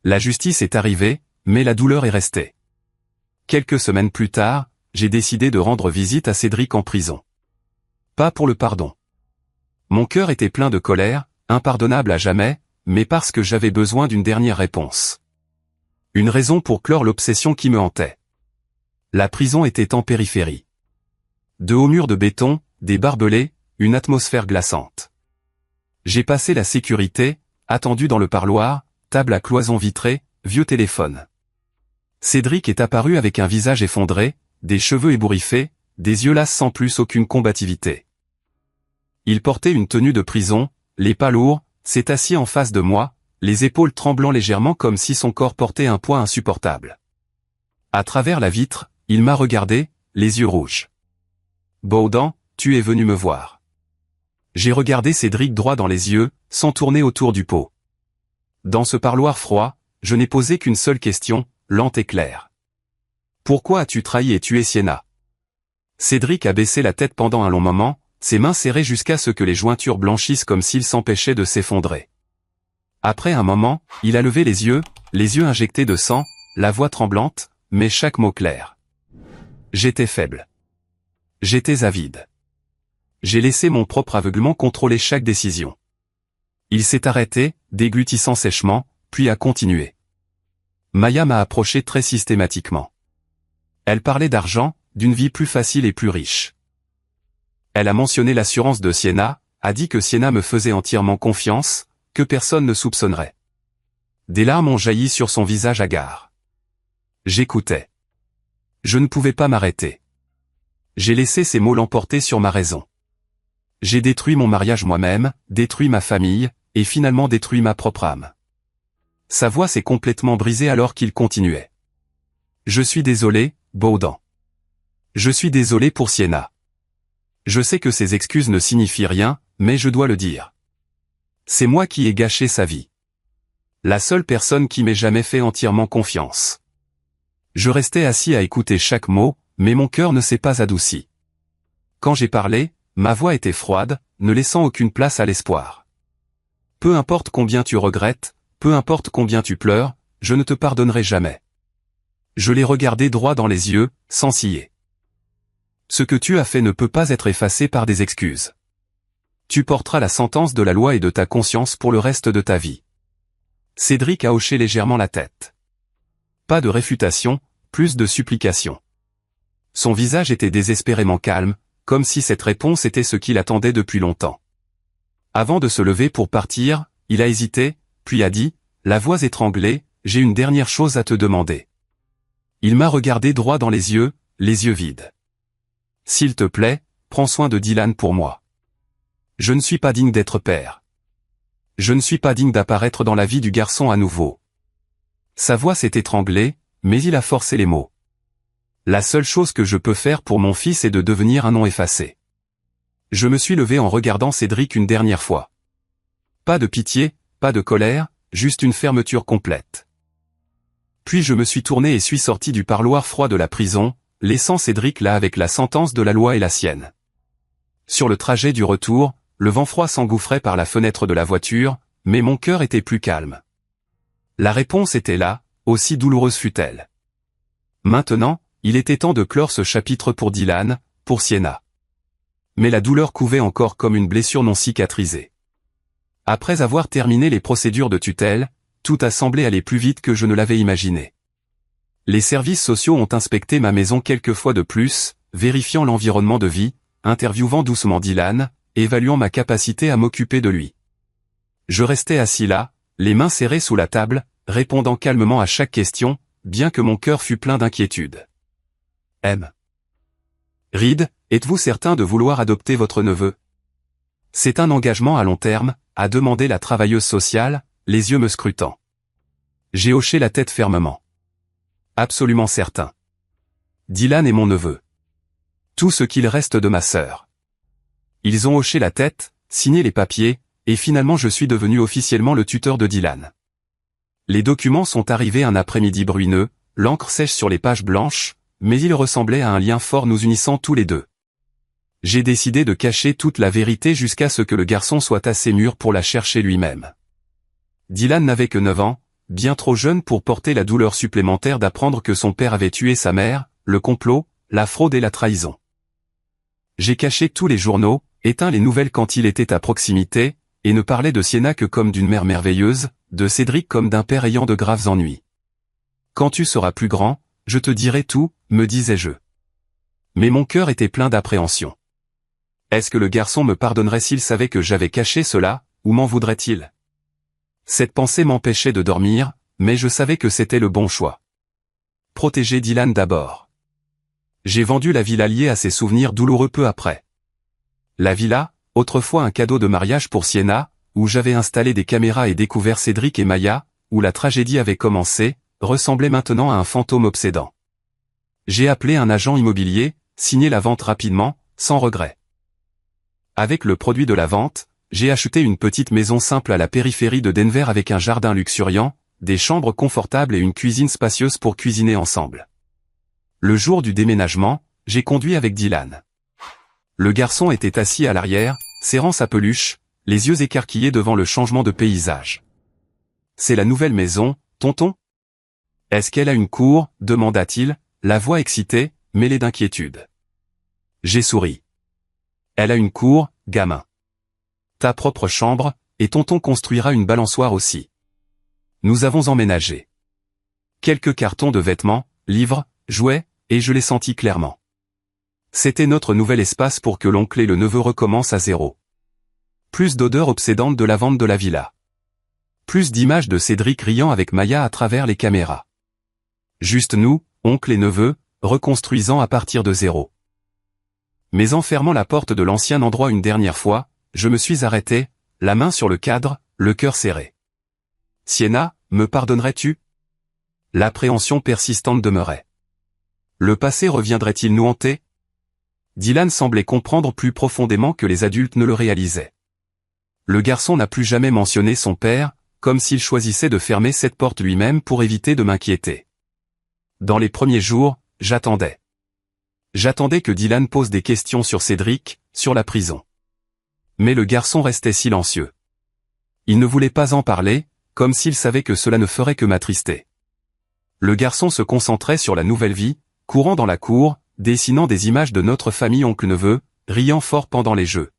La justice est arrivée, mais la douleur est restée. Quelques semaines plus tard, j'ai décidé de rendre visite à Cédric en prison. Pas pour le pardon. Mon cœur était plein de colère, impardonnable à jamais, mais parce que j'avais besoin d'une dernière réponse. Une raison pour clore l'obsession qui me hantait. La prison était en périphérie. De hauts murs de béton, des barbelés, une atmosphère glaçante. J'ai passé la sécurité, attendu dans le parloir, table à cloison vitrée, vieux téléphone. Cédric est apparu avec un visage effondré, des cheveux ébouriffés, des yeux lasses sans plus aucune combativité. Il portait une tenue de prison, les pas lourds, s'est assis en face de moi, les épaules tremblant légèrement comme si son corps portait un poids insupportable. À travers la vitre, il m'a regardé, les yeux rouges. Baudin, tu es venu me voir. J'ai regardé Cédric droit dans les yeux, sans tourner autour du pot. Dans ce parloir froid, je n'ai posé qu'une seule question, lente et claire. Pourquoi as-tu trahi et tué Sienna? Cédric a baissé la tête pendant un long moment, ses mains serrées jusqu'à ce que les jointures blanchissent comme s'il s'empêchait de s'effondrer. Après un moment, il a levé les yeux injectés de sang, la voix tremblante, mais chaque mot clair. J'étais faible. J'étais avide. J'ai laissé mon propre aveuglement contrôler chaque décision. Il s'est arrêté, déglutissant sèchement, puis a continué. Maya m'a approché très systématiquement. Elle parlait d'argent, d'une vie plus facile et plus riche. Elle a mentionné l'assurance de Sienna, a dit que Sienna me faisait entièrement confiance, que personne ne soupçonnerait. Des larmes ont jailli sur son visage hagard. J'écoutais. Je ne pouvais pas m'arrêter. J'ai laissé ces mots l'emporter sur ma raison. J'ai détruit mon mariage moi-même, détruit ma famille, et finalement détruit ma propre âme. Sa voix s'est complètement brisée alors qu'il continuait. Je suis désolé, Baudan. Je suis désolé pour Sienna. Je sais que ces excuses ne signifient rien, mais je dois le dire. C'est moi qui ai gâché sa vie. La seule personne qui m'ait jamais fait entièrement confiance. Je restais assis à écouter chaque mot, mais mon cœur ne s'est pas adouci. Quand j'ai parlé, ma voix était froide, ne laissant aucune place à l'espoir. Peu importe combien tu regrettes, peu importe combien tu pleures, je ne te pardonnerai jamais. Je l'ai regardé droit dans les yeux, sans ciller. Ce que tu as fait ne peut pas être effacé par des excuses. Tu porteras la sentence de la loi et de ta conscience pour le reste de ta vie. Cédric a hoché légèrement la tête. Pas de réfutation, plus de supplication. Son visage était désespérément calme, comme si cette réponse était ce qu'il attendait depuis longtemps. Avant de se lever pour partir, il a hésité, puis a dit, la voix étranglée, j'ai une dernière chose à te demander. Il m'a regardé droit dans les yeux vides. S'il te plaît, prends soin de Dylan pour moi. Je ne suis pas digne d'être père. Je ne suis pas digne d'apparaître dans la vie du garçon à nouveau. Sa voix s'est étranglée, mais il a forcé les mots. La seule chose que je peux faire pour mon fils est de devenir un nom effacé. Je me suis levé en regardant Cédric une dernière fois. Pas de pitié, pas de colère, juste une fermeture complète. Puis je me suis tourné et suis sorti du parloir froid de la prison, laissant Cédric là avec la sentence de la loi et la sienne. Sur le trajet du retour, le vent froid s'engouffrait par la fenêtre de la voiture, mais mon cœur était plus calme. La réponse était là, aussi douloureuse fut-elle. Maintenant, il était temps de clore ce chapitre pour Dylan, pour Sienna. Mais la douleur couvait encore comme une blessure non cicatrisée. Après avoir terminé les procédures de tutelle, tout a semblé aller plus vite que je ne l'avais imaginé. Les services sociaux ont inspecté ma maison quelques fois de plus, vérifiant l'environnement de vie, interviewant doucement Dylan, évaluant ma capacité à m'occuper de lui. Je restais assis là, les mains serrées sous la table, répondant calmement à chaque question, bien que mon cœur fût plein d'inquiétude. M. Reed, êtes-vous certain de vouloir adopter votre neveu? C'est un engagement à long terme, a demandé la travailleuse sociale, les yeux me scrutant. J'ai hoché la tête fermement. Absolument certain. Dylan est mon neveu. Tout ce qu'il reste de ma sœur. Ils ont hoché la tête, signé les papiers, et finalement je suis devenu officiellement le tuteur de Dylan. Les documents sont arrivés un après-midi bruineux, l'encre sèche sur les pages blanches, mais il ressemblait à un lien fort nous unissant tous les deux. J'ai décidé de cacher toute la vérité jusqu'à ce que le garçon soit assez mûr pour la chercher lui-même. Dylan n'avait que 9 ans, bien trop jeune pour porter la douleur supplémentaire d'apprendre que son père avait tué sa mère, le complot, la fraude et la trahison. J'ai caché tous les journaux, éteint les nouvelles quand il était à proximité, et ne parlais de Sienna que comme d'une mère merveilleuse, de Cédric comme d'un père ayant de graves ennuis. Quand tu seras plus grand, je te dirai tout, me disais-je. Mais mon cœur était plein d'appréhension. Est-ce que le garçon me pardonnerait s'il savait que j'avais caché cela, ou m'en voudrait-il? Cette pensée m'empêchait de dormir, mais je savais que c'était le bon choix. Protéger Dylan d'abord. J'ai vendu la villa liée à ces souvenirs douloureux peu après. La villa, autrefois un cadeau de mariage pour Sienna, où j'avais installé des caméras et découvert Cédric et Maya, où la tragédie avait commencé, ressemblait maintenant à un fantôme obsédant. J'ai appelé un agent immobilier, signé la vente rapidement, sans regret. Avec le produit de la vente, j'ai acheté une petite maison simple à la périphérie de Denver avec un jardin luxuriant, des chambres confortables et une cuisine spacieuse pour cuisiner ensemble. Le jour du déménagement, j'ai conduit avec Dylan. Le garçon était assis à l'arrière, serrant sa peluche, les yeux écarquillés devant le changement de paysage. « C'est la nouvelle maison, tonton ? Est-ce qu'elle a une cour ?» demanda-t-il, la voix excitée, mêlée d'inquiétude. J'ai souri. « Elle a une cour, gamin. Ta propre chambre, et tonton construira une balançoire aussi. » Nous avons emménagé. Quelques cartons de vêtements, livres, jouets, et je l'ai senti clairement. C'était notre nouvel espace pour que l'oncle et le neveu recommencent à zéro. Plus d'odeurs obsédantes de la vente de la villa. Plus d'images de Cédric riant avec Maya à travers les caméras. Juste nous, oncle et neveu, reconstruisant à partir de zéro. Mais en fermant la porte de l'ancien endroit une dernière fois, je me suis arrêté, la main sur le cadre, le cœur serré. Sienna, me pardonnerais-tu ? L'appréhension persistante demeurait. Le passé reviendrait-il nous hanter ? Dylan semblait comprendre plus profondément que les adultes ne le réalisaient. Le garçon n'a plus jamais mentionné son père, comme s'il choisissait de fermer cette porte lui-même pour éviter de m'inquiéter. Dans les premiers jours, j'attendais. J'attendais que Dylan pose des questions sur Cédric, sur la prison. Mais le garçon restait silencieux. Il ne voulait pas en parler, comme s'il savait que cela ne ferait que m'attrister. Le garçon se concentrait sur la nouvelle vie, courant dans la cour, dessinant des images de notre famille oncle-neveu, riant fort pendant les jeux.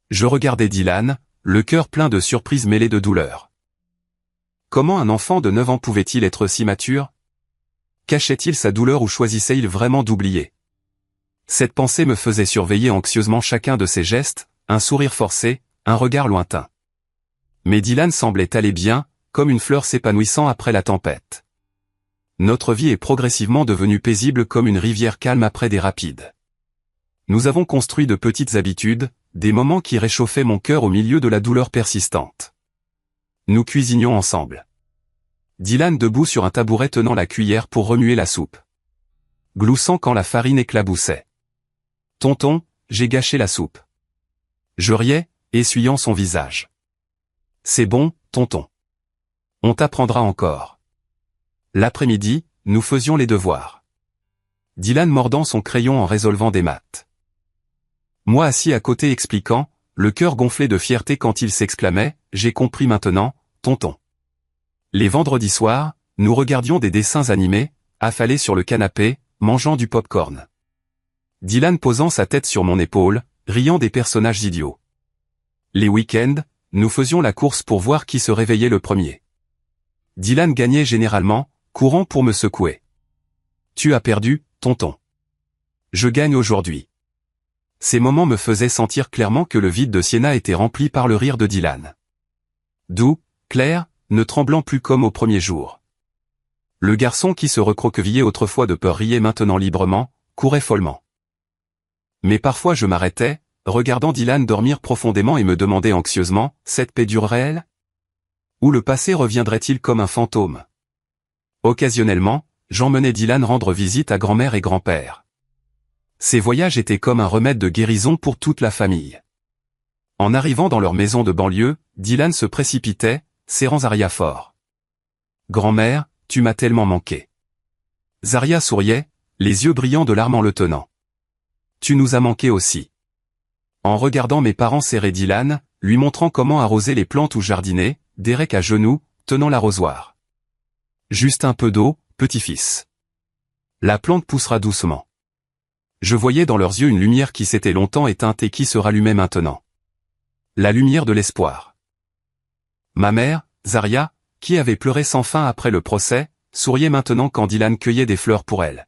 Je regardais Dylan, le cœur plein de surprises mêlées de douleur. Comment un enfant de 9 ans pouvait-il être si mature ? Cachait-il sa douleur ou choisissait-il vraiment d'oublier ? Cette pensée me faisait surveiller anxieusement chacun de ses gestes, un sourire forcé, un regard lointain. Mais Dylan semblait aller bien, comme une fleur s'épanouissant après la tempête. Notre vie est progressivement devenue paisible comme une rivière calme après des rapides. Nous avons construit de petites habitudes, des moments qui réchauffaient mon cœur au milieu de la douleur persistante. Nous cuisinions ensemble. Dylan debout sur un tabouret tenant la cuillère pour remuer la soupe. Gloussant quand la farine éclaboussait. « Tonton, j'ai gâché la soupe. » Je riais, essuyant son visage. « C'est bon, tonton. On t'apprendra encore. » L'après-midi, nous faisions les devoirs. Dylan mordant son crayon en résolvant des maths. Moi assis à côté expliquant, le cœur gonflé de fierté quand il s'exclamait « J'ai compris maintenant, tonton. » Les vendredis soirs, nous regardions des dessins animés, affalés sur le canapé, mangeant du pop-corn. Dylan posant sa tête sur mon épaule, riant des personnages idiots. Les week-ends, nous faisions la course pour voir qui se réveillait le premier. Dylan gagnait généralement, courant pour me secouer. « Tu as perdu, tonton. Je gagne aujourd'hui. » Ces moments me faisaient sentir clairement que le vide de Sienna était rempli par le rire de Dylan. Doux, clair, ne tremblant plus comme au premier jour. Le garçon qui se recroquevillait autrefois de peur riait maintenant librement, courait follement. Mais parfois je m'arrêtais, regardant Dylan dormir profondément et me demandais anxieusement, cette paix durerait-elle ? Ou le passé reviendrait-il comme un fantôme ? Occasionnellement, j'emmenais Dylan rendre visite à grand-mère et grand-père. Ces voyages étaient comme un remède de guérison pour toute la famille. En arrivant dans leur maison de banlieue, Dylan se précipitait, serrant Zaria fort. « Grand-mère, tu m'as tellement manqué. » Zaria souriait, les yeux brillants de larmes en le tenant. « Tu nous as manqué aussi. » En regardant mes parents serrer Dylan, lui montrant comment arroser les plantes ou jardiner, Derek à genoux, tenant l'arrosoir. « Juste un peu d'eau, petit-fils. La plante poussera doucement. » Je voyais dans leurs yeux une lumière qui s'était longtemps éteinte et qui se rallumait maintenant. La lumière de l'espoir. Ma mère, Zaria, qui avait pleuré sans fin après le procès, souriait maintenant quand Dylan cueillait des fleurs pour elle.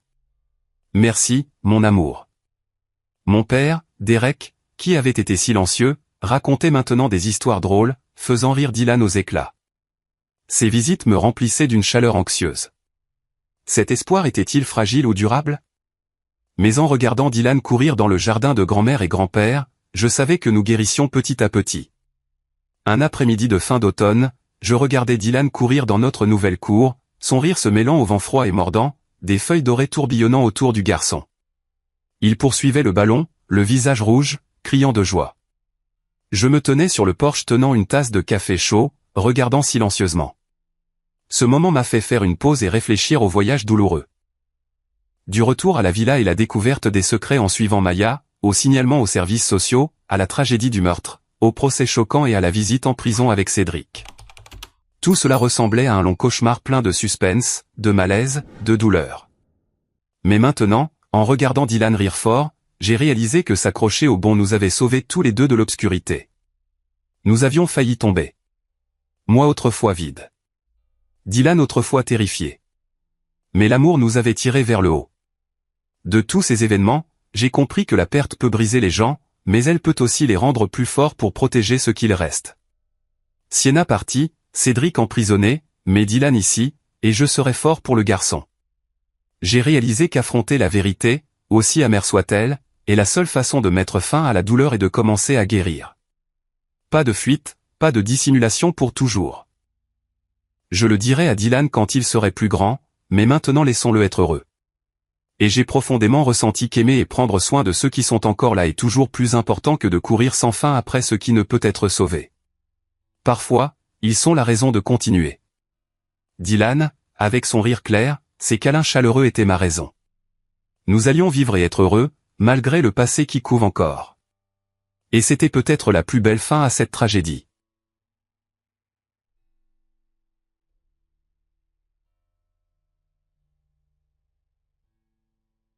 Merci, mon amour. Mon père, Derek, qui avait été silencieux, racontait maintenant des histoires drôles, faisant rire Dylan aux éclats. Ces visites me remplissaient d'une chaleur anxieuse. Cet espoir était-il fragile ou durable ? Mais en regardant Dylan courir dans le jardin de grand-mère et grand-père, je savais que nous guérissions petit à petit. Un après-midi de fin d'automne, je regardais Dylan courir dans notre nouvelle cour, son rire se mêlant au vent froid et mordant, des feuilles dorées tourbillonnant autour du garçon. Il poursuivait le ballon, le visage rouge, criant de joie. Je me tenais sur le porche tenant une tasse de café chaud, regardant silencieusement. Ce moment m'a fait faire une pause et réfléchir au voyage douloureux. du retour à la villa et la découverte des secrets en suivant Maya, au signalement aux services sociaux, à la tragédie du meurtre, au procès choquant et à la visite en prison avec Cédric. Tout cela ressemblait à un long cauchemar plein de suspense, de malaise, de douleur. Mais maintenant, en regardant Dylan rire fort, j'ai réalisé que s'accrocher au bon nous avait sauvés tous les deux de l'obscurité. Nous avions failli tomber. Moi autrefois vide. Dylan autrefois terrifié. Mais l'amour nous avait tirés vers le haut. De tous ces événements, j'ai compris que la perte peut briser les gens, mais elle peut aussi les rendre plus forts pour protéger ce qu'il reste. Sienna partie, Cédric emprisonné, mais Dylan ici, et je serai fort pour le garçon. J'ai réalisé qu'affronter la vérité, aussi amère soit-elle, est la seule façon de mettre fin à la douleur et de commencer à guérir. Pas de fuite, pas de dissimulation pour toujours. Je le dirai à Dylan quand il serait plus grand, mais maintenant laissons-le être heureux. Et j'ai profondément ressenti qu'aimer et prendre soin de ceux qui sont encore là est toujours plus important que de courir sans fin après ce qui ne peut être sauvé. Parfois, ils sont la raison de continuer. Dylan, avec son rire clair, ses câlins chaleureux étaient ma raison. Nous allions vivre et être heureux, malgré le passé qui couve encore. Et c'était peut-être la plus belle fin à cette tragédie.